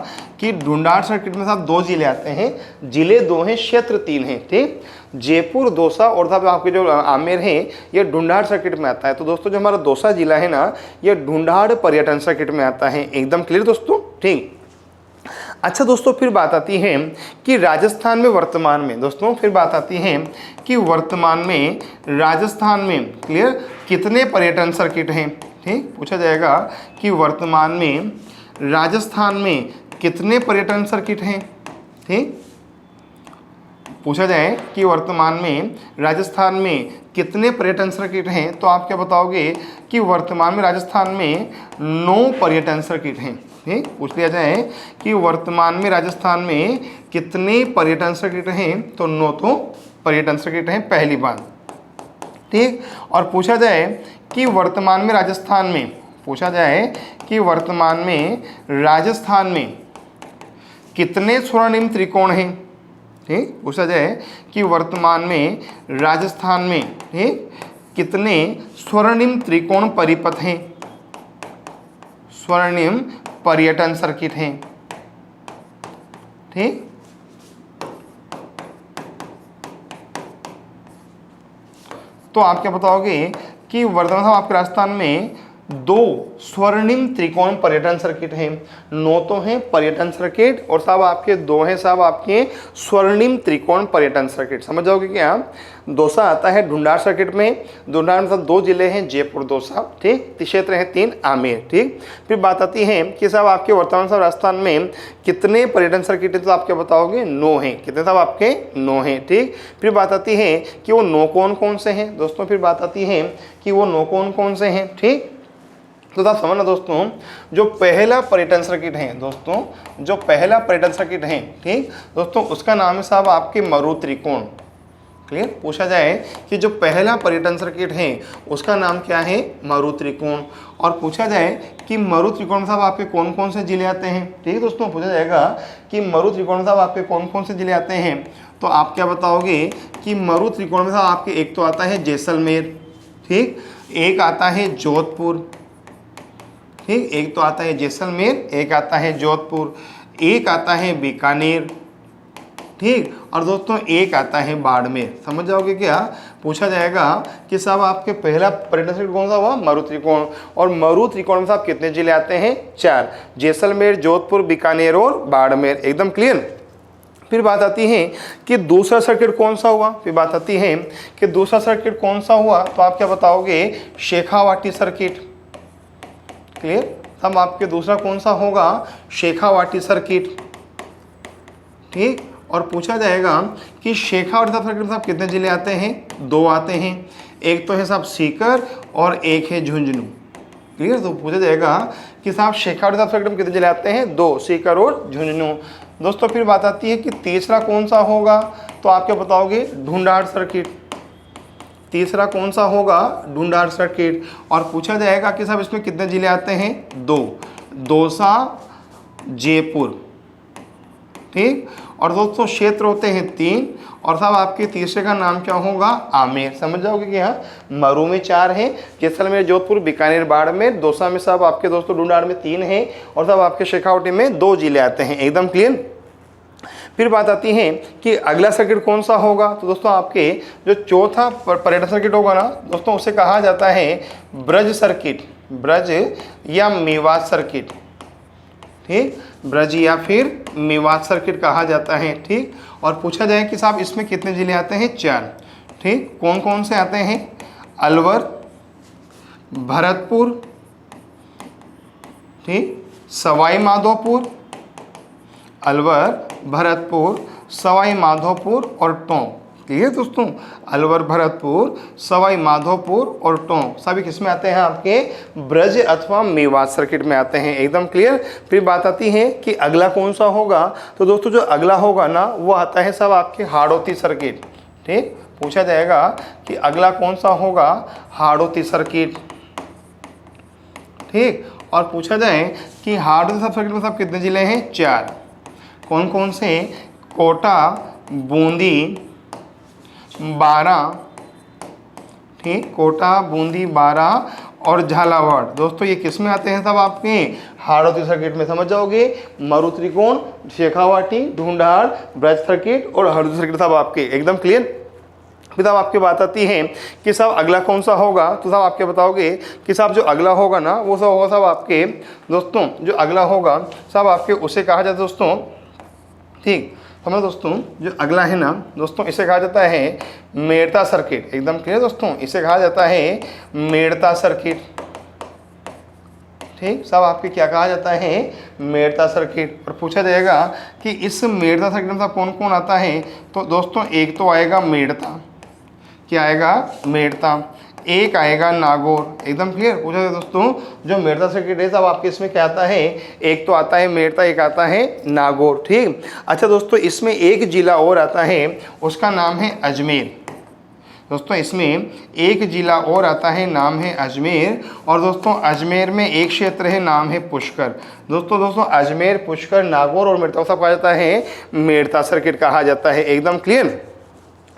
कि ढूंढाड़ सर्किट में साहब 2 जिले आते हैं, जिले 2 हैं, क्षेत्र 3 हैं। ठीक, जयपुर, दौसा और साहब आपके जो आमेर है ये ढूंढाड़ सर्किट में आता है। तो दोस्तों जो हमारा दौसा जिला है ना ये ढूंढाड़ पर्यटन सर्किट में आता है। एकदम क्लियर दोस्तों। ठीक, अच्छा दोस्तों, फिर बात आती है कि राजस्थान में वर्तमान में दोस्तों फिर बात आती है कि वर्तमान में राजस्थान में क्लियर कितने पर्यटन सर्किट हैं। ठीक, पूछा जाएगा कि वर्तमान में राजस्थान में कितने पर्यटन सर्किट हैं। ठीक, पूछा जाए कि वर्तमान में राजस्थान में कितने पर्यटन सर्किट हैं, तो आप क्या बताओगे कि वर्तमान में राजस्थान में 9 पर्यटन सर्किट हैं। ठीक, पूछ लिया जाए कि वर्तमान में राजस्थान में कितने पर्यटन सर्किट हैं, तो 9 तो पर्यटन सर्किट हैं, पहली बात। ठीक, और पूछा जाए कि वर्तमान में राजस्थान में राजस्थान में कितने स्वर्णिम त्रिकोण हैं। ठीक, पूछा जाए कि वर्तमान में राजस्थान में ठीक कितने स्वर्णिम त्रिकोण परिपथ हैं, स्वर्णिम पर्यटन सर्किट हैं। ठीक, तो आप क्या बताओगे कि वर्तमान आपके राजस्थान में 2 स्वर्णिम त्रिकोण पर्यटन सर्किट हैं। 9 तो हैं पर्यटन सर्किट और साहब आपके 2 हैं साहब आपके स्वर्णिम त्रिकोण पर्यटन सर्किट। समझ जाओगे क्या? दौसा आता है ढूंढाड़ सर्किट में। ढूंढाड़ में साहब 2 जिले हैं, जयपुर दौसा। ठीक, क्षेत्र हैं 3 आमेर। ठीक, फिर बात आती है कि साहब आपके वर्तमान साहब राजस्थान में कितने पर्यटन सर्किट हैं, तो आप क्या बताओगे? 9 हैं। कितने साहब आपके? 9 हैं। ठीक, फिर बात आती है कि वो 9 कौन कौन से हैं दोस्तों। फिर बात आती है कि वो 9 कौन कौन से हैं। ठीक, तो आप समझना दोस्तों, जो पहला पर्यटन सर्किट है दोस्तों, जो पहला पर्यटन सर्किट है, ठीक दोस्तों, उसका नाम है साहब आपके मरु त्रिकोण। क्लियर? पूछा जाए कि जो पहला पर्यटन सर्किट है उसका नाम क्या है? मरु त्रिकोण। और पूछा जाए कि मरु त्रिकोण में साहब आपके कौन कौन से जिले आते हैं, ठीक है दोस्तों, पूछा जाएगा कि मरु त्रिकोण में साहब आपके कौन कौन से जिले आते हैं, तो आप क्या बताओगे कि मरु त्रिकोण में साहब आपके एक तो आता है जैसलमेर, ठीक, एक आता है जोधपुर, ठीक, एक तो आता है जैसलमेर, एक आता है जोधपुर, एक आता है बीकानेर, ठीक, और दोस्तों एक आता है बाड़मेर। समझ जाओगे क्या? पूछा जाएगा कि साहब आपके पहला पर्यटन सर्किट कौन सा हुआ? मरु त्रिकोण। और मरु त्रिकोण में साहब कितने जिले आते हैं? 4, जैसलमेर, जोधपुर, बीकानेर और बाड़मेर। एकदम क्लियर? फिर बात आती है कि दूसरा सर्किट कौन सा हुआ? फिर बात आती है कि दूसरा सर्किट कौन सा हुआ, तो आप क्या बताओगे? शेखावाटी सर्किट। क्लियर? तब आपके दूसरा कौन सा होगा? शेखावाटी सर्किट, ठीक। और पूछा जाएगा कि शेखावाटी सर्किट में साहब कितने जिले आते हैं? 2 आते हैं, एक तो है साहब सीकर और एक है झुंझुनू। क्लियर? तो पूछा जाएगा कि साहब शेखावाटी सर्किट में कितने जिले आते हैं? 2, सीकर और झुंझुनू। दोस्तों फिर बात आती है कि तीसरा कौन सा होगा, तो आप क्या बताओगे? ढूंढाड़ सर्किट। तीसरा कौन सा होगा? ढूंढाड़ सर्किट। और पूछा जाएगा कि साहब इसमें कितने जिले आते हैं? 2, दौसा, जयपुर, ठीक। और दोस्तों क्षेत्र होते हैं 3, और साहब आपके तीसरे का नाम क्या होगा? आमेर। समझ जाओगे कि यहाँ मरु में 4 है, जैसलमेर, जोधपुर, बीकानेर, बाड़मेर, दौसा में साहब आपके दोस्तों ढूंढाड़ में 3 है, और साहब आपके शेखावाटी में 2 जिले आते हैं। एकदम क्लियर? फिर बात आती है कि अगला सर्किट कौन सा होगा, तो दोस्तों आपके जो चौथा पर्यटन सर्किट होगा ना दोस्तों, उसे कहा जाता है ब्रज सर्किट, ब्रज या मेवात सर्किट, ठीक, ब्रज या फिर मेवात सर्किट कहा जाता है, ठीक। और पूछा जाए कि साहब इसमें कितने जिले आते हैं? 4, ठीक। कौन कौन से आते हैं? अलवर, भरतपुर, ठीक, सवाई माधोपुर, अलवर, भरतपुर, सवाई माधोपुर और टोंक। क्लियर दोस्तों? अलवर, भरतपुर, सवाई माधोपुर और टोंक सभी किस में आते हैं? आपके ब्रज अथवा मेवात सर्किट में आते हैं। एकदम क्लियर? फिर बात आती है कि अगला कौन सा होगा, तो दोस्तों जो अगला होगा ना वो आता है सब आपके हाड़ौती सर्किट, ठीक। पूछा जाएगा कि अगला कौन सा होगा? हाड़ौती सर्किट, ठीक। और पूछा जाए कि हाड़ौती सर्किट में सब कितने जिले हैं? 4। कौन कौन से? कोटा, बूंदी, 12, ठीक, कोटा, बूंदी, 12 और झालावाड़। दोस्तों ये किस में आते हैं सब? आपके हाड़ौती सर्किट में। समझ जाओगे? मरु त्रिकोण, शेखावाटी, ढूंढाड़, ब्रज सर्किट और हाड़ौती सर्किट सब आपके। एकदम क्लियर? फिर साहब आपकी बात आती है कि साहब अगला कौन सा होगा, तो साहब आपके बताओगे कि साहब जो अगला होगा ना वो सब होगा साहब आपके दोस्तों, जो अगला होगा साहब आपके उसे कहा जाता है दोस्तों, ठीक। समझो दोस्तों, जो अगला है ना दोस्तों इसे कहा जाता है मेड़ता सर्किट। एकदम क्लियर दोस्तों? इसे कहा जाता है मेड़ता सर्किट, ठीक। सब आपके क्या कहा जाता है? मेड़ता सर्किट। और पूछा जाएगा कि इस मेड़ता सर्किट में कौन कौन आता है, तो दोस्तों एक तो आएगा मेड़ता, क्या आएगा? मेड़ता, एक आएगा नागौर। एकदम क्लियर? पूछा जाए दोस्तों जो मेड़ता सर्किट है सब आपके इसमें क्या आता है? एक तो आता है मेड़ता, एक आता है नागौर, ठीक। अच्छा दोस्तों इसमें एक जिला और आता है, उसका नाम है अजमेर। दोस्तों इसमें एक जिला और आता है, नाम है अजमेर। और दोस्तों अजमेर में एक क्षेत्र है, नाम है पुष्कर। दोस्तों अजमेर, पुष्कर, नागौर और मेड़ता सब कहा जाता है मेड़ता सर्किट कहा जाता है। एकदम क्लियर?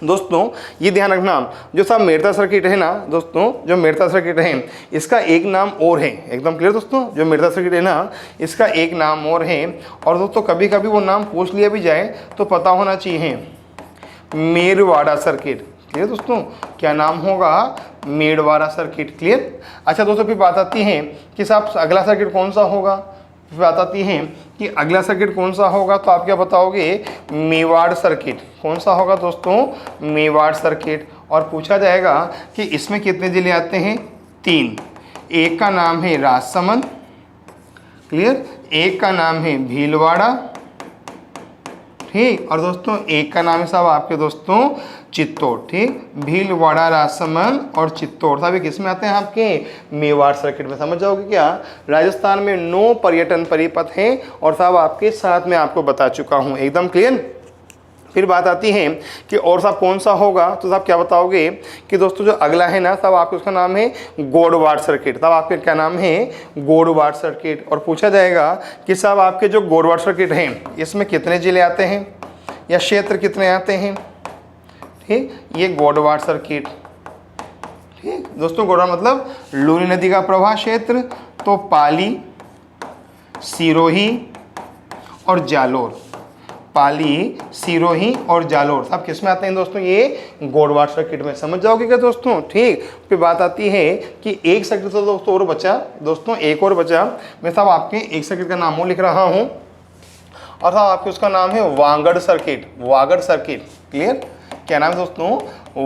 दोस्तों ये ध्यान रखना, जो सब मेड़ता सर्किट है ना दोस्तों, जो मेड़ता सर्किट है इसका एक नाम और है। एकदम क्लियर दोस्तों? जो मेड़ता सर्किट है ना इसका एक नाम और है। और दोस्तों कभी कभी वो नाम पूछ लिया भी जाए तो पता होना चाहिए, मेड़वाड़ा सर्किट। क्लियर दोस्तों? क्या नाम होगा? मेड़वाड़ा सर्किट। क्लियर? अच्छा दोस्तों फिर बात आती है कि साहब अगला सर्किट कौन सा होगा, फिर बात आती है कि अगला सर्किट कौन सा होगा, तो आप क्या बताओगे? मेवाड़ सर्किट। कौन सा होगा दोस्तों? मेवाड़ सर्किट। और पूछा जाएगा कि इसमें कितने जिले आते हैं? 3। एक का नाम है राजसमंद, क्लियर, एक का नाम है भीलवाड़ा, ठीक। और दोस्तों एक का नाम है साहब आपके दोस्तों चित्तौड़, ठीक। भीलवाड़ा, राजसमंद और चित्तौड़ साहब ये किस में आते हैं आपके मेवाड़ सर्किट में। समझ जाओगे क्या, राजस्थान में 9 पर्यटन परिपथ हैं और साहब आपके साथ में आपको बता चुका हूँ, एकदम क्लियर। फिर बात आती है कि और साहब कौन सा होगा, तो साहब क्या बताओगे कि दोस्तों जो अगला है ना साहब आपके, उसका नाम है गोडवाड़ सर्किट। साहब आपके क्या नाम है, गोडवाड़ सर्किट। और पूछा जाएगा कि साहब आपके जो गोडवाड़ सर्किट हैं इसमें कितने जिले आते हैं या क्षेत्र कितने आते हैं, ठीक। ये गोडवाड़ सर्किट, ठीक। दोस्तों गोडवाड़ मतलब लूनी नदी का प्रवाह क्षेत्र, तो पाली, सिरोही और जालोर, पाली, सिरोही और जालोर सब किस में आते हैं दोस्तों, ये गोडवाड़ सर्किट में। समझ जाओगे क्या दोस्तों, ठीक। फिर बात आती है कि एक सर्किट तो दोस्तों और बचा, दोस्तों एक और बचा। मैं साहब आपके एक सर्किट का नाम लिख रहा हूँ और साहब आपके उसका नाम है Vagad circuit, Vagad circuit, clear. क्या नाम है दोस्तों,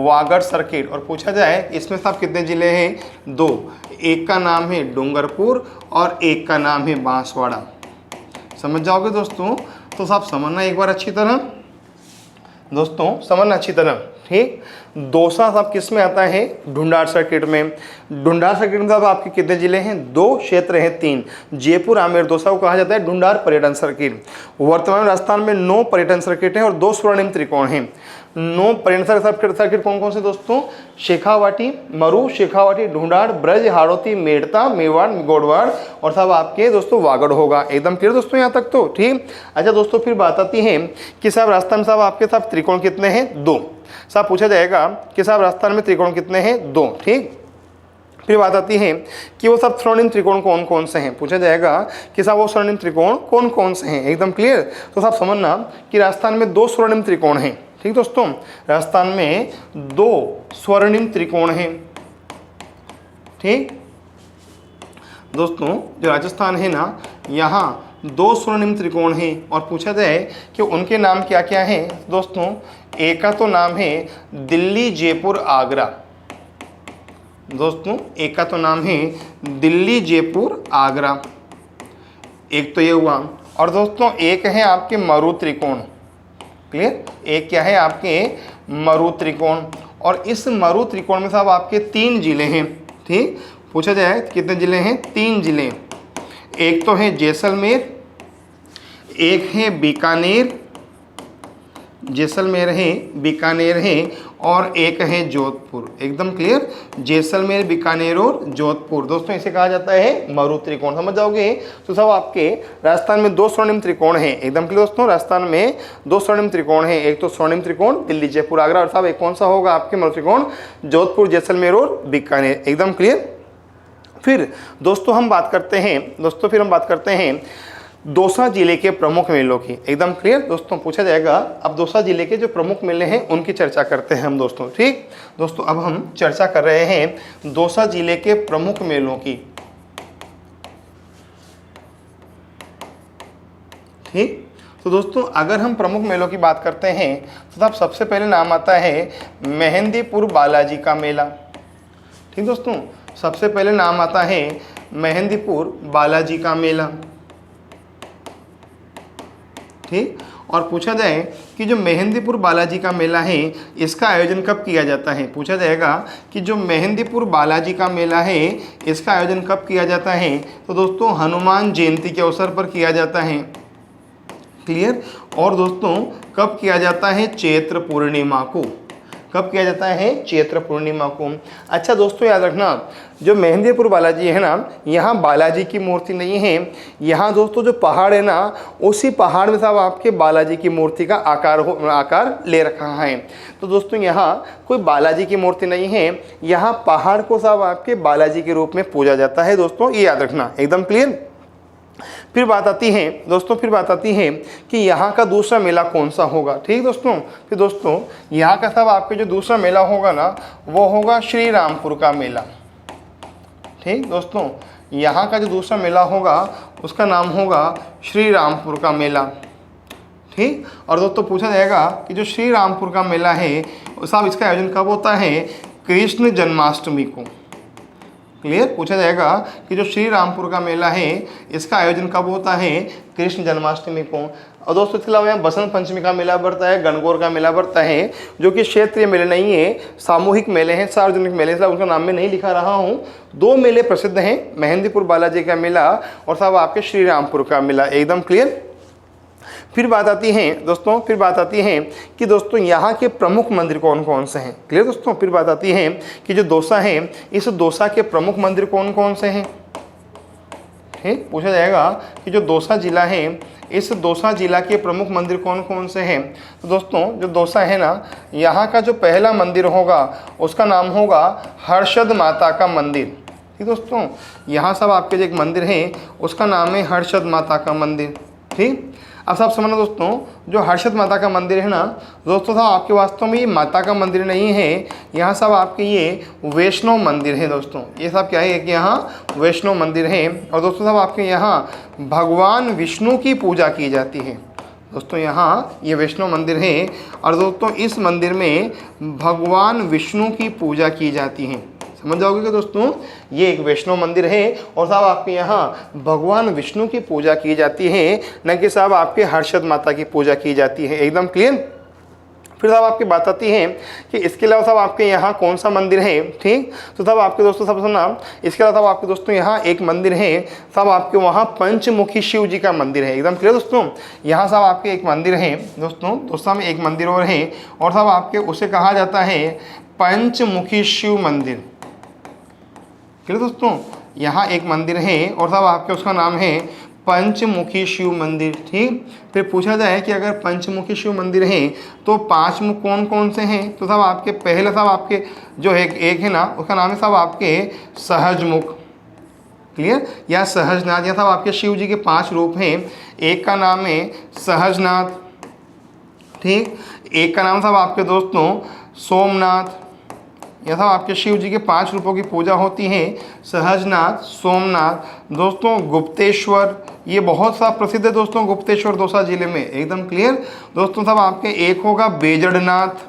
वागड़ सर्किट। और पूछा जाए इसमें साहब कितने जिले हैं, 2। एक का नाम है डूंगरपुर और एक का नाम है बांसवाड़ा। समझ जाओगे दोस्तों, तो साहब समझना एक बार अच्छी तरह, दोस्तों समझना अच्छी तरह, ठीक। दौसा साहब किस में आता है, ढूंढाड़ सर्किट में। ढूंढाड़ सर्किट में साहब आपके कितने जिले हैं, 2 क्षेत्र हैं 3। जयपुर, आमेर, दौसा को कहा जाता है ढूंढाड़ पर्यटन सर्किट। वर्तमान राजस्थान में 9 पर्यटन सर्किट हैं और 2 स्वर्णिम त्रिकोण हैं। 9 पर्यटन सर्किट कौन कौन से दोस्तों, शेखावाटी, मरु, शेखावाटी, ढूंढाड़, ब्रज, हाड़ौती, मेड़ता, मेवाड़, गोडवाड़ और साहब आपके दोस्तों वागड़ होगा। एकदम क्लियर दोस्तों यहाँ तक तो, ठीक। अच्छा दोस्तों फिर बात आती है कि साहब राजस्थान में साहब आपके साहब त्रिकोण कितने हैं, 2। साहब पूछा जाएगा कि साहब राजस्थान में त्रिकोण कितने हैं, 2, ठीक। फिर बात आती है कि वो सब स्वर्णिम त्रिकोण कौन कौन से हैं। पूछा जाएगा कि साहब वो स्वर्णिम त्रिकोण कौन कौन से हैं, एकदम क्लियर। तो साहब समझना कि राजस्थान में 2 स्वर्णिम त्रिकोण हैं, ठीक दोस्तों। राजस्थान में 2 स्वर्णिम त्रिकोण हैं, ठीक दोस्तों। जो राजस्थान है ना, यहाँ 2 स्वर्णिम त्रिकोण हैं और पूछा जाए कि उनके नाम क्या क्या हैं दोस्तों। एक का तो नाम है दिल्ली, जयपुर, आगरा, दोस्तों एक का तो नाम है दिल्ली, जयपुर, आगरा, एक तो ये हुआ। और दोस्तों एक है आपके मरु त्रिकोण, क्लियर। एक क्या है आपके मरु त्रिकोण। और इस मरु त्रिकोण में साहब आपके 3 जिले हैं, ठीक। पूछा जाए कितने जिले हैं, 3 जिले। एक तो है जैसलमेर, एक है बीकानेर, जैसलमेर है, बीकानेर है और एक है जोधपुर, एकदम क्लियर। जैसलमेर, बीकानेर और जोधपुर, दोस्तों इसे कहा जाता है मरु त्रिकोण। समझ जाओगे तो सब आपके राजस्थान में 2 स्वर्णिम त्रिकोण हैं, एकदम क्लियर दोस्तों। राजस्थान में 2 स्वर्णिम त्रिकोण हैं, एक तो स्वर्णिम त्रिकोण दिल्ली, जयपुर, आगरा और साहब एक कौन सा होगा आपके मरु त्रिकोण, जोधपुर, जैसलमेर और बीकानेर, एकदम क्लियर। फिर दोस्तों हम बात करते हैं दौसा जिले के प्रमुख मेलों की, एकदम क्लियर दोस्तों। पूछा जाएगा अब दौसा जिले के जो प्रमुख मेले हैं उनकी चर्चा करते हैं हम दोस्तों, ठीक दोस्तों। अब हम चर्चा कर रहे हैं दौसा जिले के प्रमुख मेलों की, ठीक। तो दोस्तों अगर हम प्रमुख मेलों की बात करते हैं तो साहब सबसे पहले नाम आता है मेहंदीपुर बालाजी का मेला, ठीक दोस्तों। सबसे पहले नाम आता है मेहंदीपुर बालाजी का मेला, ठीक। और पूछा जाए कि जो मेहंदीपुर बालाजी का मेला है इसका आयोजन कब किया जाता है। पूछा जाएगा कि जो मेहंदीपुर बालाजी का मेला है इसका आयोजन कब किया जाता है, तो दोस्तों हनुमान जयंती के अवसर पर किया जाता है, क्लियर। और दोस्तों कब किया जाता है, चैत्र पूर्णिमा को, कब किया जाता है, चैत्र पूर्णिमा को। अच्छा दोस्तों याद रखना जो मेहंदीपुर बालाजी है ना, यहाँ बालाजी की मूर्ति नहीं है, यहाँ दोस्तों जो पहाड़ है ना उसी पहाड़ में साहब आपके बालाजी की मूर्ति का आकार ले रखा है। तो दोस्तों यहाँ कोई बालाजी की मूर्ति नहीं है, यहाँ पहाड़ को साहब आपके बालाजी के रूप में पूजा जाता है दोस्तों, ये याद रखना, एकदम क्लियर। फिर बात आती है कि यहाँ का दूसरा मेला कौन सा होगा, ठीक दोस्तों। फिर दोस्तों यहाँ का साहब आपके जो दूसरा मेला होगा ना वो होगा श्री रामपुर का मेला, ठीक दोस्तों। यहाँ का जो दूसरा मेला होगा उसका नाम होगा श्री रामपुर का मेला, ठीक। और दोस्तों पूछा जाएगा कि जो श्री रामपुर का मेला है साहब इसका आयोजन कब होता है, कृष्ण जन्माष्टमी को, क्लियर। पूछा जाएगा कि जो श्री रामपुर का मेला है इसका आयोजन कब होता है, कृष्ण जन्माष्टमी को। और दोस्तों इसके अलावा यहाँ बसंत पंचमी का मेला बढ़ता है, गणगौर का मेला बढ़ता है, जो कि क्षेत्रीय मेले नहीं है, सामूहिक मेले हैं, सार्वजनिक मेले, इसलिए उनका नाम मैं नहीं लिखा रहा हूँ। 2 मेले प्रसिद्ध हैं, मेहंदीपुर बालाजी का मेला और साहब आपके श्री रामपुर का मेला। एकदम क्लियर। फिर बात आती है दोस्तों, फिर बात आती है कि दोस्तों यहाँ के प्रमुख मंदिर कौन कौन से हैं। क्लियर दोस्तों। फिर बात आती है कि जो दौसा है, इस दौसा के प्रमुख मंदिर कौन कौन से हैं। ठीक, पूछा जाएगा कि जो दौसा जिला है, इस दौसा जिला के प्रमुख मंदिर कौन कौन से हैं। तो दोस्तों जो दौसा है ना, यहाँ का जो पहला मंदिर होगा उसका नाम होगा हर्षद माता का मंदिर। ठीक दोस्तों, यहाँ सब आपके जो एक मंदिर है उसका नाम है हर्षद माता का मंदिर। ठीक, अब सब समझना दोस्तों, जो हर्षद माता का मंदिर है ना दोस्तों, साहब आपके वास्तव में ये माता का मंदिर नहीं है, यहाँ सब आपके ये वैष्णव मंदिर है दोस्तों। ये सब क्या है कि यहाँ वैष्णव मंदिर है। और दोस्तों साहब आपके यहाँ भगवान विष्णु की पूजा की जाती है। दोस्तों यहाँ ये वैष्णव मंदिर है और दोस्तों इस मंदिर में भगवान विष्णु की पूजा की जाती है। समझ जाओगे कि दोस्तों ये एक वैष्णव मंदिर है और साहब आपके यहाँ भगवान विष्णु की पूजा की जाती है, न कि साहब आपके हर्षद माता की पूजा की जाती है। एकदम क्लियर। फिर साहब आपकी बात आती है कि इसके अलावा साहब आपके यहाँ कौन सा मंदिर है। ठीक, तो साहब आपके दोस्तों सब सुना, इसके अलावा साहब आपके दोस्तों यहाँ एक मंदिर है, साहब आपके वहाँ पंचमुखी शिव जी का मंदिर है। एकदम क्लियर दोस्तों। यहाँ साहब आपके एक मंदिर है दोस्तों, दोस्तों में एक मंदिर और है और साहब आपके उसे कहा जाता है पंचमुखी शिव मंदिर। क्लियर दोस्तों, यहाँ एक मंदिर है और साहब आपके उसका नाम है पंचमुखी शिव मंदिर। ठीक, फिर पूछा जाए कि अगर पंचमुखी शिव मंदिर है तो 5 मुख कौन कौन से हैं। तो साहब आपके पहले साहब आपके जो एक है ना उसका नाम है साहब आपके सहजमुख। क्लियर, या सहजनाथ। या साहब आपके शिव जी के 5 रूप हैं, एक का नाम है सहजनाथ। ठीक, एक का नाम साहब आपके दोस्तों सोमनाथ। यह सब आपके शिव जी के 5 रूपों की पूजा होती है, सहजनाथ, सोमनाथ, दोस्तों गुप्तेश्वर, ये बहुत सा प्रसिद्ध है दोस्तों गुप्तेश्वर दौसा जिले में। एकदम क्लियर दोस्तों। सब आपके एक होगा बेजड़नाथ,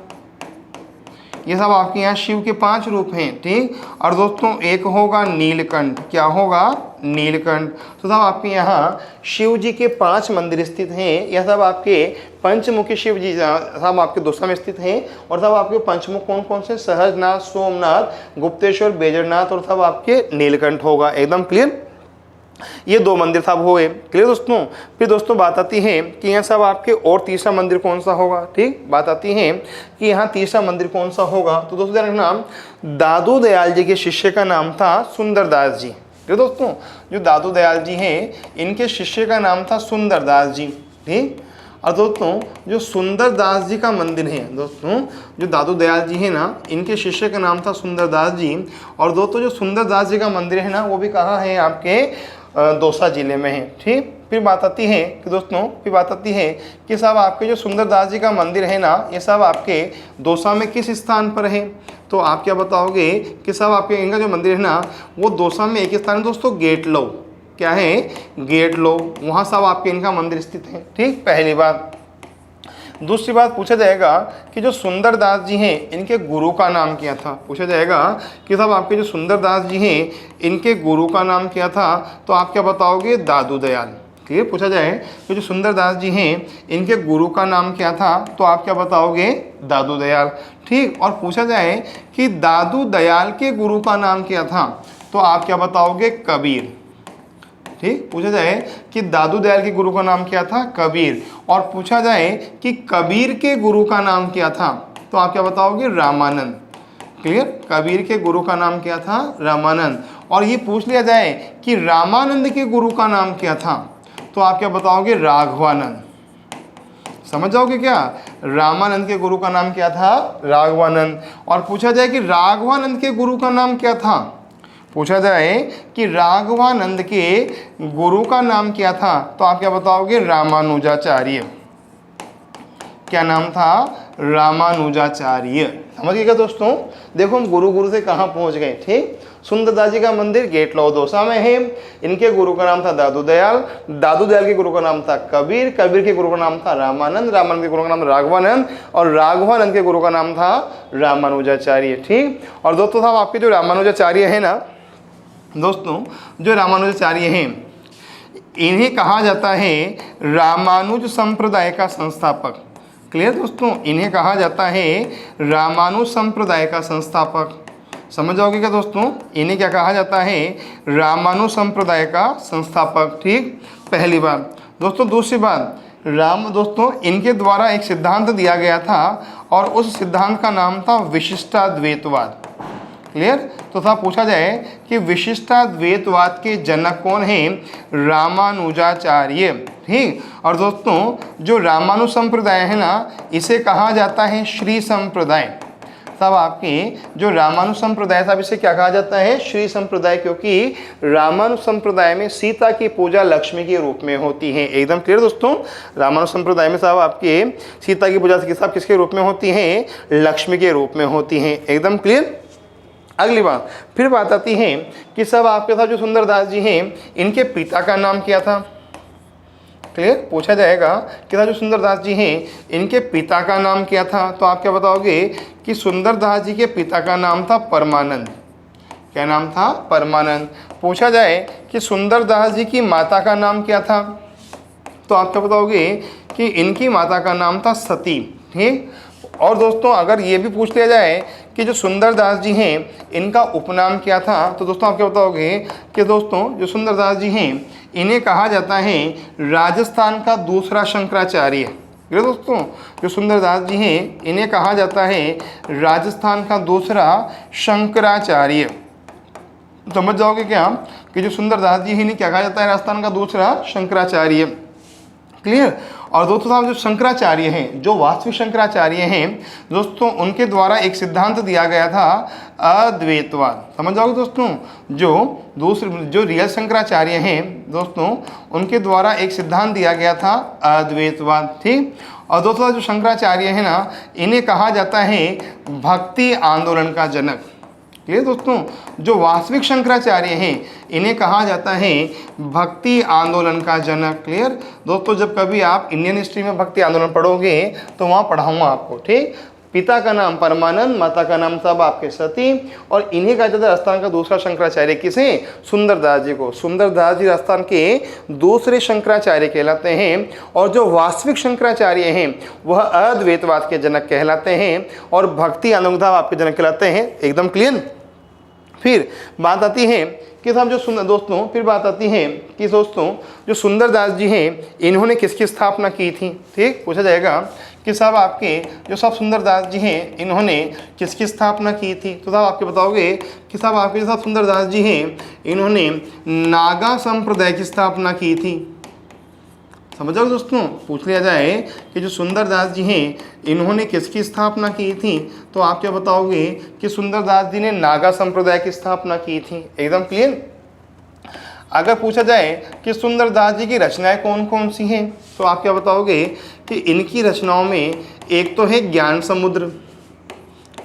ये सब आपके यहाँ शिव के 5 रूप हैं। ठीक, और दोस्तों एक होगा नीलकंठ। क्या होगा? नीलकंठ। तो सब आपके यहाँ शिव जी के 5 मंदिर स्थित हैं। यह सब आपके पंचमुखी शिव जी सब आपके दौसा में स्थित हैं। और सब आपके पंचमुख कौन कौन से? सहजनाथ, सोमनाथ, गुप्तेश्वर, बेजड़नाथ और सब आपके नीलकंठ होगा। एकदम क्लियर। ये 2 मंदिर साहब हुए। क्लियर दोस्तों। फिर दोस्तों बात आती है कि यहाँ सब आपके और तीसरा मंदिर कौन सा होगा। ठीक, बात आती है कि यहाँ तीसरा मंदिर कौन सा होगा। तो दोस्तों ध्यान रखना, दादू दयाल जी के शिष्य का नाम था सुंदरदास जी। ठीक दोस्तों, जो दादू दयाल जी हैं इनके शिष्य का नाम था सुंदरदास जी। ठीक, और दोस्तों जो सुंदरदास जी का मंदिर है, दोस्तों जो दादू दयाल जी है ना इनके शिष्य का नाम था सुंदरदास जी। और दोस्तों जो सुंदरदास जी का मंदिर है ना वो भी कहाँ है? आपके दौसा जिले में है। ठीक, फिर बात आती है कि दोस्तों फिर बात आती है कि साहब आपके जो सुंदरदास जी का मंदिर है ना ये सब आपके दौसा में किस स्थान पर है। तो आप क्या बताओगे कि साहब आपके इनका जो मंदिर है ना वो दौसा में एक स्थान है दोस्तों, गेट लो। क्या है? Get low. वहाँ सब आपके इनका मंदिर स्थित है। ठीक, पहली बात। दूसरी बात पूछा जाएगा कि जो सुंदरदास जी हैं इनके गुरु का नाम क्या था। पूछा जाएगा कि साहब आपके जो सुंदरदास जी हैं इनके गुरु का नाम क्या था। तो आप क्या बताओगे? दादू दयाल। क्लियर। पूछा जाए कि जो सुंदरदास जी हैं इनके गुरु का नाम क्या था। तो आप क्या बताओगे? दादू दयाल। ठीक, और पूछा जाए कि दादू दयाल के गुरु का नाम क्या था। तो आप क्या बताओगे? कबीर। ठीक, पूछा जाए कि दादू दयाल के गुरु का नाम क्या था? कबीर। और पूछा जाए कि कबीर के गुरु का नाम क्या था। तो आप क्या बताओगे? रामानंद। क्लियर। कबीर के गुरु का नाम क्या था? रामानंद। और ये पूछ लिया जाए कि रामानंद के गुरु का नाम क्या था। तो आप क्या बताओगे? राघवानंद। समझ जाओगे क्या? रामानंद के गुरु का नाम क्या था? राघवानंद। और पूछा जाए कि राघवानंद के गुरु का नाम क्या था। पूछा जाए कि राघवानंद के गुरु का नाम क्या था। तो आप क्या बताओगे? रामानुजाचार्य। क्या नाम था? रामानुजाचार्य। समझ गए क्या दोस्तों? देखो हम गुरु से कहाँ पहुँच गए। ठीक, सुंदरदास जी का मंदिर गेट लो दौसा में है। इनके गुरु का नाम था दादू दयाल। दादू दयाल के गुरु का नाम था कबीर। कबीर के गुरु का नाम था रामानंद। रामानंद के गुरु का नाम राघवानंद। और राघवानंद के गुरु का नाम था रामानुजाचार्य। ठीक, और दोस्तों साहब आपके जो रामानुजाचार्य है ना दोस्तों, जो रामानुजाचार्य हैं इन्हें कहा जाता है रामानुज संप्रदाय का संस्थापक। क्लियर दोस्तों, इन्हें कहा जाता है रामानुज संप्रदाय का संस्थापक। समझ जाओगे क्या दोस्तों, इन्हें क्या कहा जाता है, रामानुज संप्रदाय का संस्थापक। ठीक, पहली बात। दोस्तों दूसरी बात, दोस्तों इनके द्वारा एक सिद्धांत दिया गया था और उस सिद्धांत का नाम था विशिष्टाद्वैतवाद। क्लियर, तो था पूछा जाए कि विशिष्टाद्वैतवाद के जनक कौन हैं, रामानुजाचार्य। ठीक, और दोस्तों जो रामानुज संप्रदाय है ना, इसे कहा जाता है श्री संप्रदाय। तब आपके जो रामानुज संप्रदाय था, इसे क्या कहा जाता है, श्री संप्रदाय, क्योंकि रामानुज संप्रदाय में सीता की पूजा लक्ष्मी के रूप में होती है। एकदम क्लियर दोस्तों, रामानुज संप्रदाय में साहब आपके सीता की पूजा साहब किसके रूप में होती है, लक्ष्मी के रूप में होती है। एकदम क्लियर। अगली बात, फिर बात आती है कि सब आपके साथ जो सुंदरदास जी हैं, इनके पिता का नाम क्या था। क्लियर, पूछा जाएगा कि जो सुंदरदास जी हैं, इनके पिता का नाम क्या था। तो आप क्या बताओगे कि सुंदरदास जी के पिता का नाम था परमानंद। क्या नाम था, परमानंद। पूछा जाए कि सुंदरदास जी की माता का नाम क्या था, तो आप क्या बताओगे कि इनकी माता का नाम था सती। ठीक, और दोस्तों अगर ये भी पूछ लिया जाए कि जो सुंदरदास जी हैं, इनका उपनाम क्या था, तो दोस्तों आप क्या बताओगे कि दोस्तों जो सुंदरदास जी हैं, इन्हें कहा जाता है राजस्थान का दूसरा शंकराचार्य। ये दोस्तों जो सुंदरदास जी हैं, इन्हें कहा जाता है राजस्थान का दूसरा शंकराचार्य। समझ जाओगे क्या कि जो सुंदरदास जी हैं, इन्हें क्या कहा जाता है, राजस्थान का दूसरा शंकराचार्य। क्लियर। और दोस्तों साहब जो शंकराचार्य हैं, जो वास्तविक शंकराचार्य हैं दोस्तों, उनके द्वारा एक सिद्धांत दिया गया था अद्वैतवाद। समझ जाओगे दोस्तों, जो रियल शंकराचार्य हैं दोस्तों, उनके द्वारा एक सिद्धांत दिया गया था अद्वैतवाद। ठीक, और दोस्तों जो शंकराचार्य हैं ना, इन्हें कहा जाता है भक्ति आंदोलन का जनक। क्लियर दोस्तों, जो वास्तविक शंकराचार्य हैं, इन्हें कहा जाता है भक्ति आंदोलन का जनक। क्लियर दोस्तों, जब कभी आप इंडियन हिस्ट्री में भक्ति आंदोलन पढ़ोगे तो वहाँ पढ़ाऊंगा आपको। ठीक, पिता का नाम परमानंद, माता का नाम सब आपके सती, और इन्हीं का जाता राजस्थान का दूसरा शंकराचार्य किसे, सुंदरदास जी को। सुंदरदास जी राजस्थान के दूसरे शंकराचार्य कहलाते हैं, और जो वास्तविक शंकराचार्य हैं वह अद्वैतवाद के जनक कहलाते हैं, और भक्ति आंदोलन आपके जनक कहलाते हैं। एकदम क्लियर। फिर बात आती है कि साहब जो दोस्तों फिर बात आती है कि दोस्तों जो सुंदरदास जी हैं, इन्होंने किसकी स्थापना की थी। ठीक, पूछा जाएगा कि साहब आपके जो साहब सुंदरदास जी हैं, इन्होंने किसकी स्थापना की थी। तो साहब आपके बताओगे कि साहब आपके जो साहब सुंदरदास जी हैं, इन्होंने नागा संप्रदाय की स्थापना की थी। समझो दोस्तों, पूछ लिया जाए कि जो सुंदरदास जी हैं, इन्होंने किसकी स्थापना की थी, तो आप क्या बताओगे कि सुंदरदास जी ने नागा संप्रदाय की स्थापना की थी। एकदम क्लियर। अगर पूछा जाए कि सुंदरदास जी की रचनाएं कौन कौन सी हैं, तो आप क्या बताओगे कि इनकी रचनाओं में एक तो है ज्ञान समुद्र।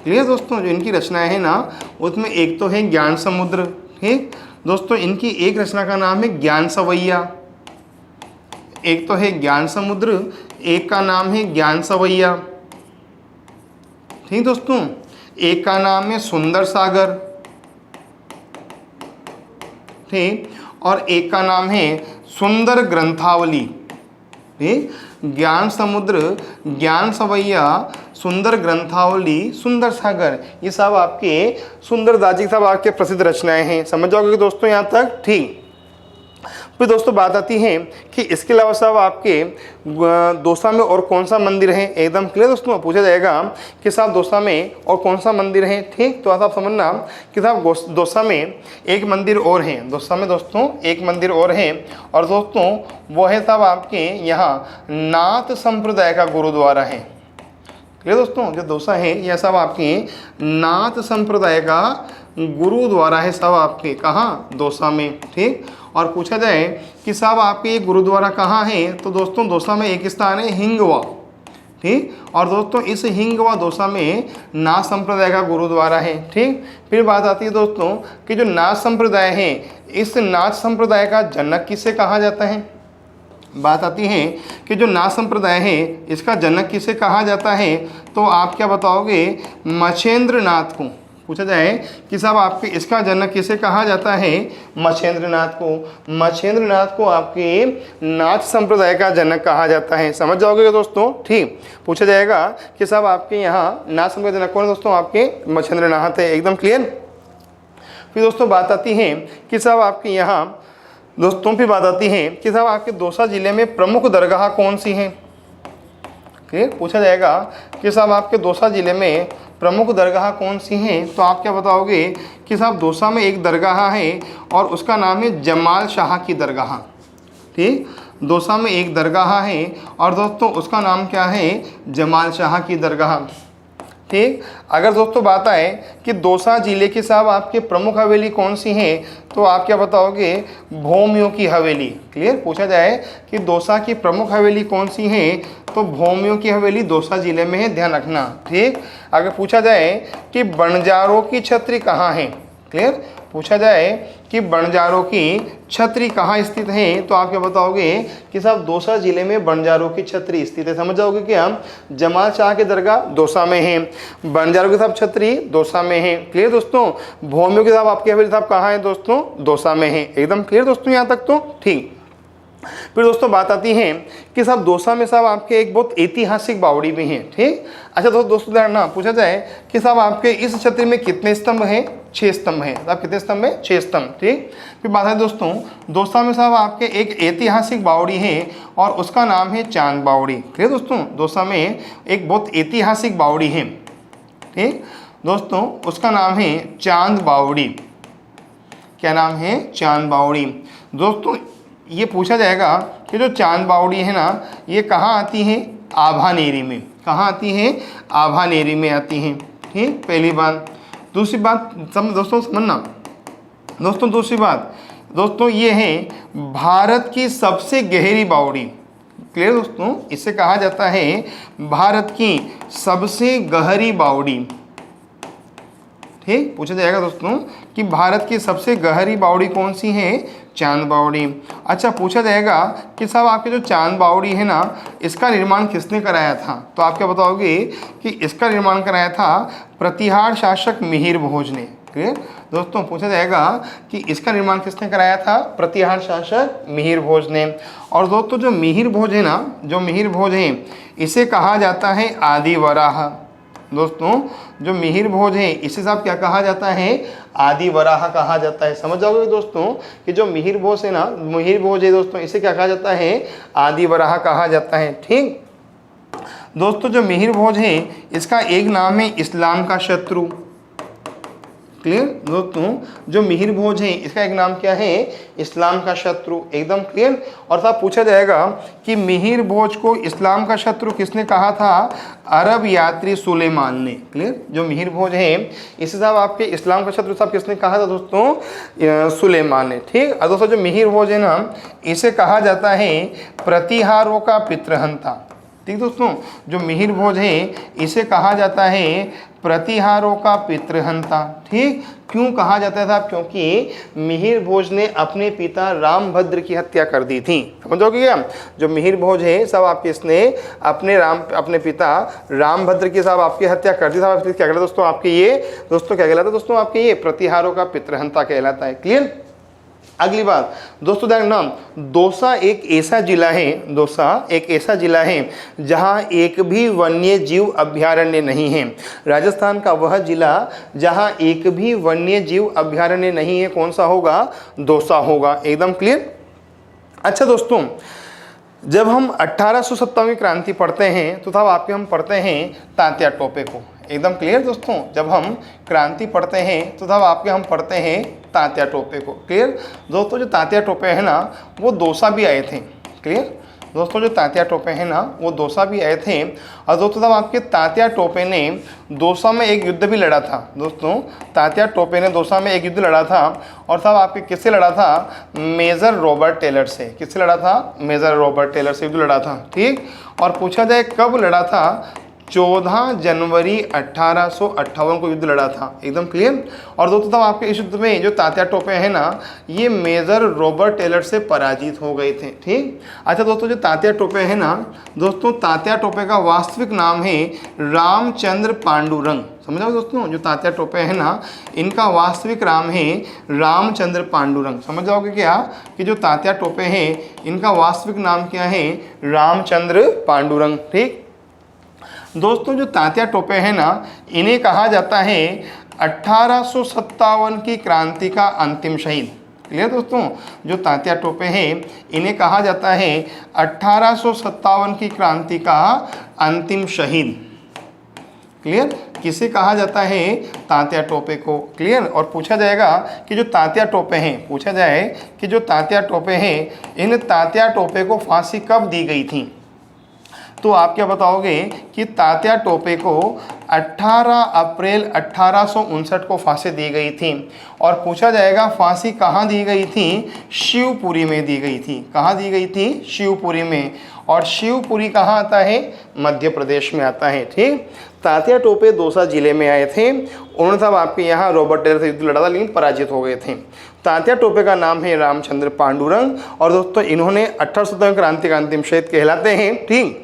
क्लियर दोस्तों, जो इनकी रचनाएं हैं ना, उसमें एक तो है ज्ञान समुद्र। ठीक दोस्तों, इनकी एक रचना का नाम है ज्ञान सवैया। एक तो है ज्ञान समुद्र, एक का नाम है ज्ञान सवैया। ठीक दोस्तों, एक का नाम है सुंदर सागर। ठीक, और एक का नाम है सुंदर ग्रंथावली। ठीक, ज्ञान समुद्र, ज्ञान सवैया, सुंदर ग्रंथावली, सुंदर सागर, ये सब आपके सुंदरदास जी साहब आपके प्रसिद्ध रचनाएं हैं। समझ जाओगे दोस्तों यहाँ तक। ठीक, फिर दोस्तों बात आती है कि इसके अलावा साहब आपके दौसा में और कौन सा मंदिर है। एकदम क्लियर दोस्तों, पूछा जाएगा कि साहब दौसा में और कौन सा मंदिर है। ठीक, तो आप समझना कि साहब दौसा में एक मंदिर और है। दौसा में दोस्तों एक मंदिर और है, और दोस्तों वो है साहब आपके यहाँ नाथ संप्रदाय का गुरुद्वारा है। क्लियर दोस्तों, जो दौसा है यह सब आपके नाथ संप्रदाय का गुरुद्वारा है सब आपके कहाँ, दौसा में। ठीक, और पूछा जाए कि साहब आपके ये गुरुद्वारा कहाँ है, तो दोस्तों दौसा में एक स्थान है हिंगवा। ठीक, और दोस्तों इस हिंगवा दौसा में नाथ संप्रदाय का गुरुद्वारा है। ठीक, फिर बात आती है दोस्तों कि जो नाथ संप्रदाय है, इस नाथ संप्रदाय का जनक किसे कहा जाता है। बात आती है कि जो नाथ संप्रदाय है, इसका जनक किसे कहा जाता है, तो आप क्या बताओगे, मछेंद्र नाथ को। पूछा जाए कि साहब आपके इसका जनक किसे कहा जाता है, मछेंद्रनाथ को। मछेंद्रनाथ को आपके नाथ संप्रदाय का जनक कहा जाता है। समझ जाओगे दोस्तों, ठीक। पूछा जाएगा कि साहब आपके यहाँ नाथ संप्रदाय जनक कौन है दोस्तों, आपके मछेंद्रनाथ है। एकदम क्लियर। फिर दोस्तों बात आती है कि साहब आपके यहाँ दोस्तों फिर बात आती है कि साहब आपके दौसा जिले में प्रमुख दरगाह कौन सी हैं। क्लियर। पूछा जाएगा कि साहब आपके दौसा जिले में प्रमुख दरगाह कौन सी हैं, तो आप क्या बताओगे कि साहब दौसा में एक दरगाह है और उसका नाम है जमाल शाह की दरगाह। ठीक, दौसा में एक दरगाह है और दोस्तों उसका नाम क्या है, जमाल शाह की दरगाह। ठीक। अगर दोस्तों बात आए कि दौसा जिले की साहब आपके प्रमुख हवेली कौन सी हैं, तो आप क्या बताओगे, भौमियों की हवेली। क्लियर। पूछा जाए कि दौसा की प्रमुख हवेली कौन सी है, तो भौमियों की हवेली दौसा जिले में है, ध्यान रखना। ठीक। अगर पूछा जाए कि बंजारों की छत्री कहाँ है, क्लियर। पूछा जाए कि बंजारों की छत्री कहाँ स्थित है, तो आप क्या बताओगे कि साहब दौसा जिले में बंजारों की छत्री स्थित है। समझ जाओगे कि हम जमाल शाह की दरगाह दौसा में है, बंजारों की साहब छत्री दौसा में है। क्लियर दोस्तों। भौमियों की साहब आपकी हवेली साहब कहाँ है दोस्तों, दौसा में है। एकदम क्लियर दोस्तों यहाँ तक तो, ठीक। फिर दोस्तों बात आती है कि साहब दौसा में साहब आपके एक बहुत ऐतिहासिक बावड़ी भी है। ठीक। अच्छा दोस्तों ध्यान, पूछा जाए कि साहब आपके इस छत्री में कितने स्तंभ हैं, 6 स्तंभ हैं। साहब कितने स्तंभ हैं, 6 स्तंभ। ठीक। फिर बात है दोस्तों दौसा में साहब आपके एक ऐतिहासिक बावड़ी है और उसका नाम है चांद बावड़ी। क्लियर दोस्तों। दौसा में एक बहुत ऐतिहासिक बावड़ी है। ठीक दोस्तों, उसका नाम है चांद बावड़ी। क्या नाम है, चांद बावड़ी। दोस्तों ये पूछा जाएगा कि जो चांद बावड़ी है ना, ये कहाँ आती है, आभानेरी में। कहाँ आती है, आभानेरी में आती है। ठीक, पहली बात। दूसरी बात दोस्तों समझना दोस्तों, दूसरी बात दोस्तों ये है भारत की सबसे गहरी बावड़ी। क्लियर दोस्तों। इसे कहा जाता है भारत की सबसे गहरी बावड़ी। ठीक। पूछा जाएगा दोस्तों कि भारत की सबसे गहरी बावड़ी कौन सी है, चांद बावड़ी। अच्छा पूछा जाएगा कि साहब आपके जो चांद बावड़ी है ना, इसका निर्माण किसने कराया था, तो आप क्या बताओगे कि इसका निर्माण कराया था प्रतिहार शासक मिहिर भोज ने। क्लियर दोस्तों। पूछा जाएगा कि इसका निर्माण किसने कराया था, प्रतिहार शासक मिहिर भोज ने। और दोस्तों जो मिहिर भोज है ना, जो मिहिर भोज है इसे कहा जाता है आदि वराह। दोस्तों जो मिहिर भोज है इसे साहब क्या कहा जाता है, आदि वराह कहा जाता है। समझ जाओगे दोस्तों कि जो मिहिर भोज है ना, मिहिर भोज है दोस्तों, इसे क्या कहा जाता है, आदि वराह कहा जाता है। ठीक दोस्तों, जो मिहिर भोज है इसका एक नाम है इस्लाम का शत्रु। क्लियर दोस्तों, जो मिहिर भोज है इसका एक नाम क्या है, इस्लाम का शत्रु। एकदम क्लियर। और साहब पूछा जाएगा कि मिहिर भोज को इस्लाम का शत्रु किसने कहा था, अरब यात्री सुलेमान ने। क्लियर। जो मिहिर भोज है इसे साहब आपके इस्लाम का शत्रु साहब किसने कहा था दोस्तों, सुलेमान ने। ठीक। और दोस्तों जो मिहिर भोज है ना, इसे कहा जाता है प्रतिहारों का पितृहंता। ठीक दोस्तों, जो मिहिर भोज है इसे कहा जाता है प्रतिहारों का पितृहंता। ठीक। क्यों कहा जाता है साहब, क्योंकि मिहिर भोज ने अपने पिता रामभद्र की हत्या कर दी थी। समझोगे क्या, जो मिहिर भोज है साहब आपके इसने अपने पिता रामभद्र की साहब आपकी हत्या कर दी। साहब क्या कहलाता है दोस्तों, आपके ये दोस्तों क्या कहलाता है दोस्तों, आपके ये प्रतिहारों का पितृहंता कहलाता है। क्लियर। अगली बात दोस्तों ध्यान रखना, दौसा एक ऐसा जिला है, दौसा एक ऐसा जिला है जहां एक भी वन्य जीव अभयारण्य नहीं है। राजस्थान का वह जिला जहां एक भी वन्य जीव अभयारण्य नहीं है, कौन सा होगा, दौसा होगा। एकदम क्लियर। अच्छा दोस्तों, जब हम 1857 क्रांति पढ़ते हैं तो तब आपके हम पढ़ते हैं तात्या टोपे को। एकदम क्लियर दोस्तों, जब हम क्रांति पढ़ते हैं तो तब आपके हम पढ़ते हैं तात्या टोपे को। क्लियर दोस्तों, जो तात्या टोपे हैं ना वो दौसा भी आए थे। क्लियर दोस्तों, जो तात्या टोपे हैं ना वो दौसा भी आए थे। और दोस्तों तब आपके तात्या टोपे ने दौसा में एक युद्ध भी लड़ा था। दोस्तों तात्या टोपे ने दौसा में एक युद्ध लड़ा था और तब आपके किससे लड़ा था, मेजर रॉबर्ट टेलर से। किससे लड़ा था, मेजर रॉबर्ट टेलर से युद्ध लड़ा था। ठीक। और पूछा जाए कब लड़ा था, 14 जनवरी 1858 को युद्ध लड़ा था। एकदम क्लियर। और दोस्तों तब आपके इस युद्ध में जो तात्या टोपे हैं ना, ये मेजर रॉबर्ट टेलर से पराजित हो गए थे। ठीक। अच्छा दोस्तों, जो तात्या टोपे हैं ना दोस्तों, तात्या टोपे का वास्तविक नाम है रामचंद्र पांडुरंग। समझ दोस्तों, जो तात्या टोपे हैं ना, इनका वास्तविक नाम है रामचंद्र पांडुरंग। समझ जाओगे क्या कि जो तात्या टोपे हैं इनका वास्तविक नाम क्या है? रामचंद्र पांडुरंग। ठीक दोस्तों, जो तात्या टोपे हैं ना, इन्हें कहा जाता है 1857 की क्रांति का अंतिम शहीद। क्लियर दोस्तों, जो तात्या टोपे हैं इन्हें कहा जाता है 1857 की क्रांति का अंतिम शहीद। क्लियर, किसे कहा जाता है? तात्या टोपे को। क्लियर। और पूछा जाएगा कि जो तात्या टोपे हैं, पूछा जाए कि जो तात्या टोपे हैं, इन तात्या टोपे को फांसी कब दी गई थी? तो आप क्या बताओगे कि तात्या टोपे को 18 अप्रैल 1859 को फांसी दी गई थी। और पूछा जाएगा फांसी कहाँ दी गई थी? शिवपुरी में दी गई थी। कहाँ दी गई थी? शिवपुरी में। और शिवपुरी कहाँ आता है? मध्य प्रदेश में आता है। ठीक। तात्या टोपे दौसा जिले में आए थे। उन्होंने तब आपके यहाँ रॉबर्ट टेलर से युद्ध लड़ा था, लेकिन पराजित हो गए थे। तात्या टोपे का नाम है रामचंद्र पांडुरंग। और दोस्तों इन्होंने 1857 क्रांति का अंतिम शहीद कहलाते हैं। ठीक।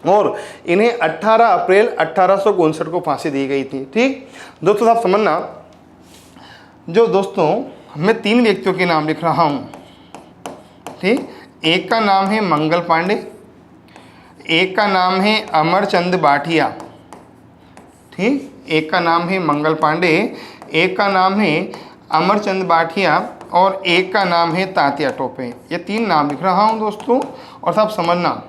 और इन्हें 18 अप्रैल 1859 को फांसी दी गई थी। ठीक दोस्तों, आप समझना, जो दोस्तों मैं 3 व्यक्तियों के नाम लिख रहा हूँ। ठीक, एक का नाम है मंगल पांडे, एक का नाम है अमरचंद बाठिया। ठीक, एक का नाम है मंगल पांडे, एक का नाम है अमरचंद बाठिया और एक का नाम है तात्या टोपे। ये 3 नाम लिख रहा हूँ दोस्तों। और सब समझना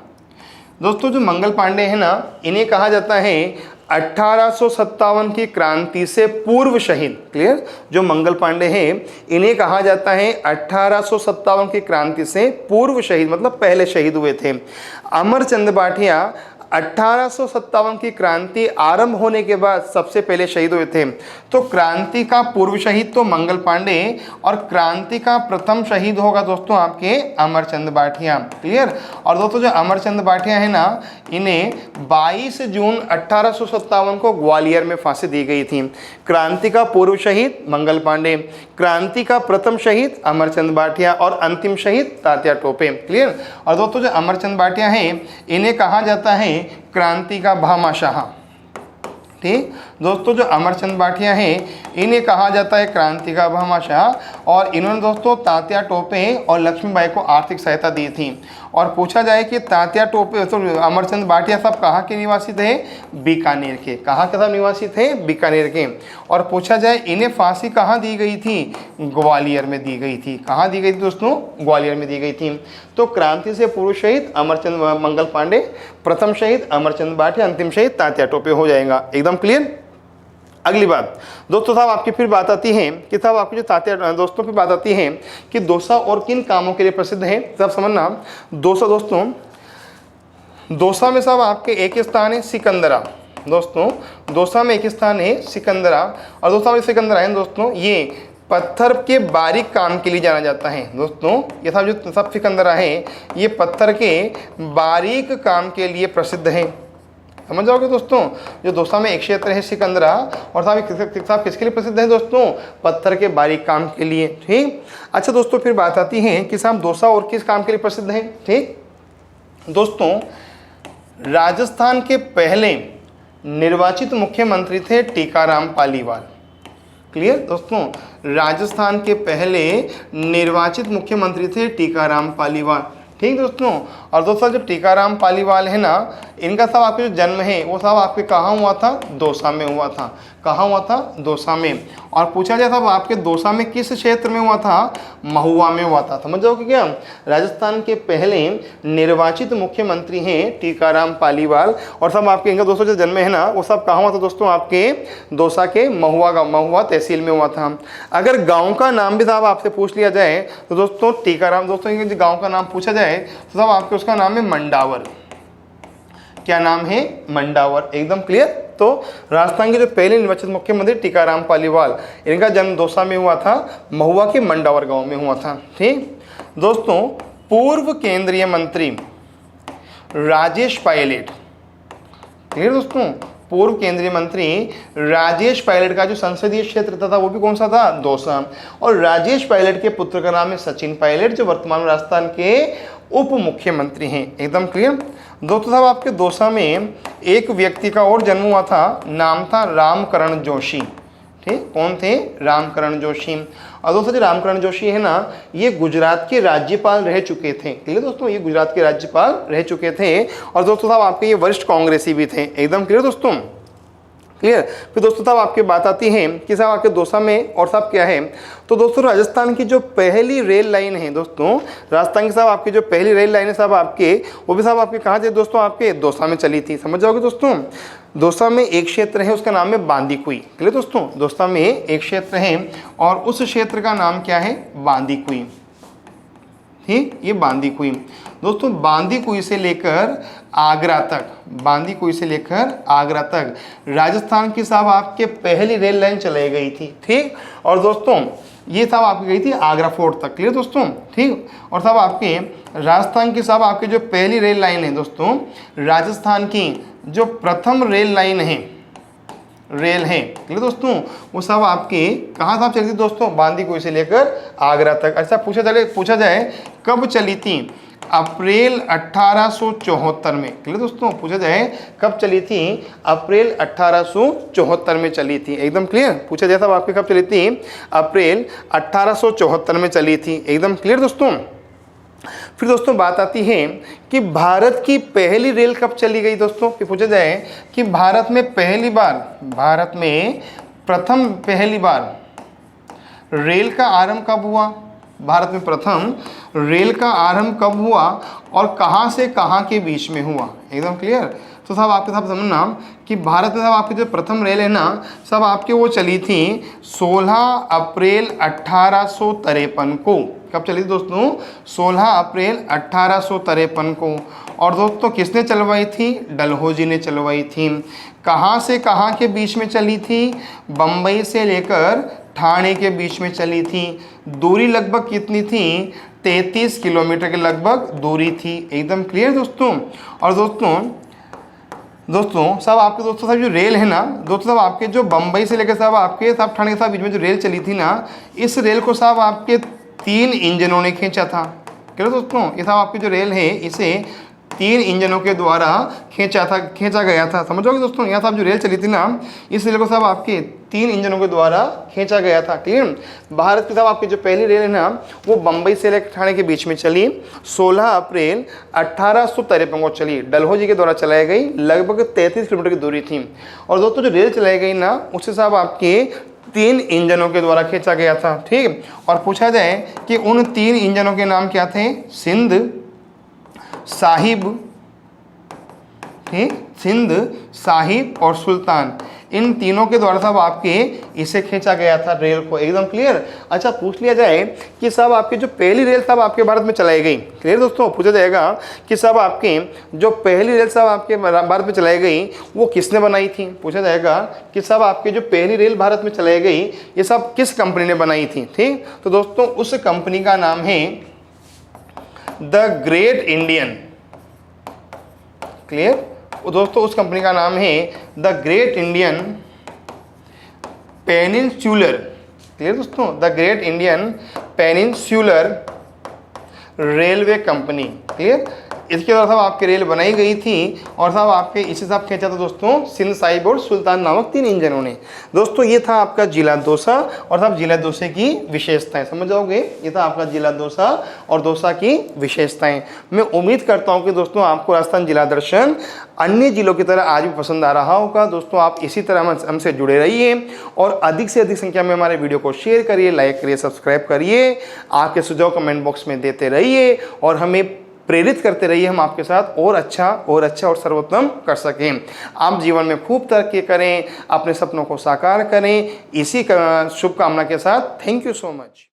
दोस्तों, जो मंगल पांडे हैं ना, इन्हें कहा जाता है 1857 की क्रांति से पूर्व शहीद। क्लियर, जो मंगल पांडे हैं इन्हें कहा जाता है 1857 की क्रांति से पूर्व शहीद, मतलब पहले शहीद हुए थे। अमरचंद बाठिया 1857 की क्रांति आरंभ होने के बाद सबसे पहले शहीद हुए थे। तो क्रांति का पूर्व शहीद तो मंगल पांडे और क्रांति का प्रथम शहीद होगा दोस्तों आपके अमरचंद बाठिया। क्लियर। और दोस्तों जो अमरचंद बाठिया है ना, इन्हें 22 जून 1857 को ग्वालियर में फांसी दी गई थी। क्रांति का पूर्व शहीद मंगल पांडे, क्रांति का प्रथम शहीद अमरचंद बाठिया और अंतिम शहीद तात्या टोपे। क्लियर। और दोस्तों जो अमरचंद बाठिया हैं इन्हें कहा जाता है क्रांति का भामाशाह। ठीक दोस्तों, जो अमरचंद बाठिया हैं इन्हें कहा जाता है क्रांति का भामाशाह। और इन्होंने दोस्तों तात्या टोपे और लक्ष्मीबाई को आर्थिक सहायता दी थी। और पूछा जाए कि तात्या टोपे तो अमरचंद बाठिया साहब कहाँ के निवासी थे? बीकानेर के। कहाँ के साहब निवासी थे? बीकानेर के। और पूछा जाए इन्हें फांसी कहाँ दी गई थी? ग्वालियर में दी गई थी। कहाँ दी गई थी दोस्तों? ग्वालियर में दी गई थी। तो क्रांति से पूर्व शहीद अमरचंद मंगल पांडे, प्रथम शहीद अमरचंद बाठिया, अंतिम शहीद तात्या टोपे हो जाएगा। एकदम क्लियर। अगली बात दोस्तों साहब आपकी फिर बात आती है कि साहब आपकी जो तात्या दोस्तों फिर बात आती है कि दौसा और किन कामों के लिए प्रसिद्ध है। साहब समझना, दौसा दोस्तों, दौसा में साहब आपके एक स्थान है सिकंदरा। दोस्तों दौसा में एक स्थान है सिकंदरा। और दोस्तों सिकंदरा है दोस्तों, ये पत्थर के बारीक काम के लिए जाना जाता है। दोस्तों ये साहब जो सब सिकंदरा है ये पत्थर के बारीक काम के लिए प्रसिद्ध है। समझ जाओगे दोस्तों, जो दौसा में एक क्षेत्र है सिकंदरा, और साहब किसके लिए प्रसिद्ध है दोस्तों? पत्थर के बारीक काम के लिए। ठीक। अच्छा दोस्तों फिर बात आती है कि साहब दौसा और किस काम के लिए प्रसिद्ध है। ठीक दोस्तों, राजस्थान के पहले निर्वाचित मुख्यमंत्री थे टीकाराम पालीवाल। क्लियर दोस्तों, राजस्थान के पहले निर्वाचित मुख्यमंत्री थे टीकाराम पालीवाल। ठीक दोस्तों। और दोस्तों जो टीकाराम पालीवाल है ना, इनका साहब आपका जो जन्म है वो साहब आपके कहाँ हुआ था? दौसा में हुआ था। कहाँ हुआ था? दौसा में। और पूछा जाए साहब आपके दौसा में किस क्षेत्र में हुआ था? महुआ में हुआ था। समझ जाओगे क्या? राजस्थान के पहले निर्वाचित मुख्यमंत्री हैं टीकाराम पालीवाल। और साहब आपके इनका दोस्तों जो जन्म है ना वो सब कहाँ हुआ था दोस्तों? आपके दौसा के महुआ गाँव, महुआ तहसील में हुआ था। अगर गाँव का नाम भी साहब आपसे पूछ लिया जाए तो दोस्तों टीकाराम, दोस्तों गाँव का नाम पूछा जाए तो साहब आपके उसका नाम है मंडावर। क्या नाम है? मंडावर। एकदम क्लियर। तो राजस्थान के जो पहले निर्वाचित मुख्यमंत्री टीकाराम पालीवाल, इनका जन्म दौसा में हुआ था, महुआ के मंडावर गांव में हुआ था। ठीक दोस्तों, पूर्व केंद्रीय मंत्री राजेश पायलट, क्लियर दोस्तों। पूर्व केंद्रीय मंत्री राजेश पायलट का जो संसदीय क्षेत्र था वो भी कौन सा था, दौसा। और राजेश पायलट के पुत्र का नाम है सचिन पायलट, जो वर्तमान में राजस्थान के उप मुख्यमंत्री हैं। एकदम क्लियर दोस्तों। साहब आपके दौसा में एक व्यक्ति का और जन्म हुआ था, नाम था रामकरण जोशी। ठीक, कौन थे, रामकरण जोशी। और दोस्तों जो रामकरण जोशी है ना, ये गुजरात के राज्यपाल रह चुके थे। क्लियर दोस्तों, ये गुजरात के राज्यपाल रह चुके थे। और दोस्तों साहब आपके ये वरिष्ठ कांग्रेसी भी थे। एकदम क्लियर दोस्तों, क्लियर। फिर दोस्तों साहब आपकी बात आती है कि साहब आपके दौसा में और साहब क्या है, तो दोस्तों राजस्थान की जो पहली रेल लाइन है दोस्तों, राजस्थान की साहब आपकी जो पहली रेल लाइन है साहब आपके, वो भी साहब आपके कहाँ से दोस्तों, आपके दौसा में चली थी। समझ जाओगे दोस्तों। दौसा में एक क्षेत्र है, उसका नाम है बांदीकुई। क्लियर दोस्तों, दौसा में एक क्षेत्र है और उस क्षेत्र का नाम क्या है, बांदीकुई। ठीक, ये बांदीकुई दोस्तों, बांदीकुई से लेकर आगरा तक, बांदीकुई से लेकर आगरा तक राजस्थान की साहब आपके पहली रेल लाइन चलाई गई थी। ठीक, और दोस्तों ये साहब आपकी गई थी आगरा फोर्ट तक। क्लियर दोस्तों। ठीक, और साहब आपके राजस्थान की साहब आपकी जो पहली रेल लाइन है दोस्तों, राजस्थान की जो प्रथम रेल लाइन है, रेल है, क्लियर दोस्तों, वो सब आपके कहाँ साहब चली थी दोस्तों, बांदीकुई से लेकर आगरा तक। अच्छा पूछा जाए कब चली थी, अप्रैल 1874 में। क्लियर दोस्तों, पूछा जाए कब चली थी, अप्रैल 1874 में चली थी। एकदम क्लियर। पूछा जाए साहब आपके कब चली थी, अप्रैल 1874 में चली थी। एकदम क्लियर दोस्तों। फिर दोस्तों बात आती है कि भारत की पहली रेल कब चली गई दोस्तों। फिर पूछा जाए कि भारत में पहली बार, भारत में पहली बार रेल का आरंभ कब हुआ, भारत में प्रथम रेल का आरंभ कब हुआ और कहाँ से कहाँ के बीच में हुआ। एकदम क्लियर। तो साहब आपके साथ समझना कि भारत में साहब आपकी जो प्रथम रेल है ना, सब आपके वो चली थी 16 अप्रैल 1853 को। कब चली थी दोस्तों, 16 अप्रैल 1853 को। और दोस्तों किसने चलवाई थी, डलहौजी ने चलवाई थी। कहाँ से कहाँ के बीच में चली थी, बम्बई से लेकर ठाणे के बीच में चली थी। दूरी लगभग कितनी थी, 33 किलोमीटर के लगभग दूरी थी। एकदम क्लियर दोस्तों। और दोस्तों साहब आपके दोस्तों साहब जो रेल है ना दोस्तों, साहब आपके जो बम्बई से लेकर साहब आपके साहब ठाणे के साहब बीच में जो रेल चली थी ना, इस रेल को साहब आपके 3 इंजनों ने खींचा था। क्लियर दोस्तों, ये साहब आपकी जो रेल है इसे 3 इंजनों के द्वारा खींचा गया था। समझोगे दोस्तों, यहाँ साहब जो रेल चली थी ना, इस रेल को साहब आपके 3 इंजनों के द्वारा खींचा गया था। क्लियर। भारत की साहब आपकी जो पहली रेल है ना, वो बम्बई से लेकर ठाणे के बीच में चली, 16 अप्रैल 1853 को चली, डलहौजी के द्वारा चलाई गई। लगभग 33 किलोमीटर की दूरी थी। और दोस्तों जो रेल चलाई गई ना, उससे साहब आपके 3 इंजनों के द्वारा खींचा गया था। ठीक। और पूछा जाए कि उन 3 इंजनों के नाम क्या थे, सिंध, साहिब, ठीक, सिंध, साहिब और सुल्तान। इन तीनों के द्वारा साहब आपके इसे खींचा गया था रेल को। एकदम क्लियर। अच्छा पूछ लिया जाए कि साहब आपकी जो पहली रेल साहब आपके भारत में चलाई गई। क्लियर दोस्तों। पूछा जाएगा कि साहब आपके जो पहली रेल साहब आपके भारत में चलाई गई वो किसने बनाई थी। पूछा जाएगा कि साहब आपकी जो पहली रेल भारत में चलाई गई ये सब किस कंपनी ने बनाई थी। ठीक। तो दोस्तों उस कंपनी का नाम है द ग्रेट इंडियन। क्लियर। दोस्तों उस कंपनी का नाम है the Great Indian Peninsular. Clear दोस्तों, the Great Indian Peninsular railway company. Clear. इसके द्वारा साहब आपकी रेल बनाई गई थी और साहब आपके इसी साहब खींचा था दोस्तों सिंध, साहिब और सुल्तान नामक 3 इंजनों ने। दोस्तों ये था आपका जिला दौसा और साहब जिला दौसे की विशेषताएं। समझ जाओगे, ये था आपका जिला दौसा और दौसा की विशेषताएं। मैं उम्मीद करता हूं कि दोस्तों आपको राजस्थान जिला दर्शन अन्य जिलों की तरह आज भी पसंद आ रहा होगा। दोस्तों आप इसी तरह हमसे जुड़े रहिए और अधिक से अधिक संख्या में हमारे वीडियो को शेयर करिए, लाइक करिए, सब्सक्राइब करिए। आपके सुझाव कमेंट बॉक्स में देते रहिए और हमें प्रेरित करते रहिए, हम आपके साथ और अच्छा और सर्वोत्तम कर सकें। आप जीवन में खूब तरक्की करें, अपने सपनों को साकार करें, इसी शुभकामना के साथ थैंक यू सो मच।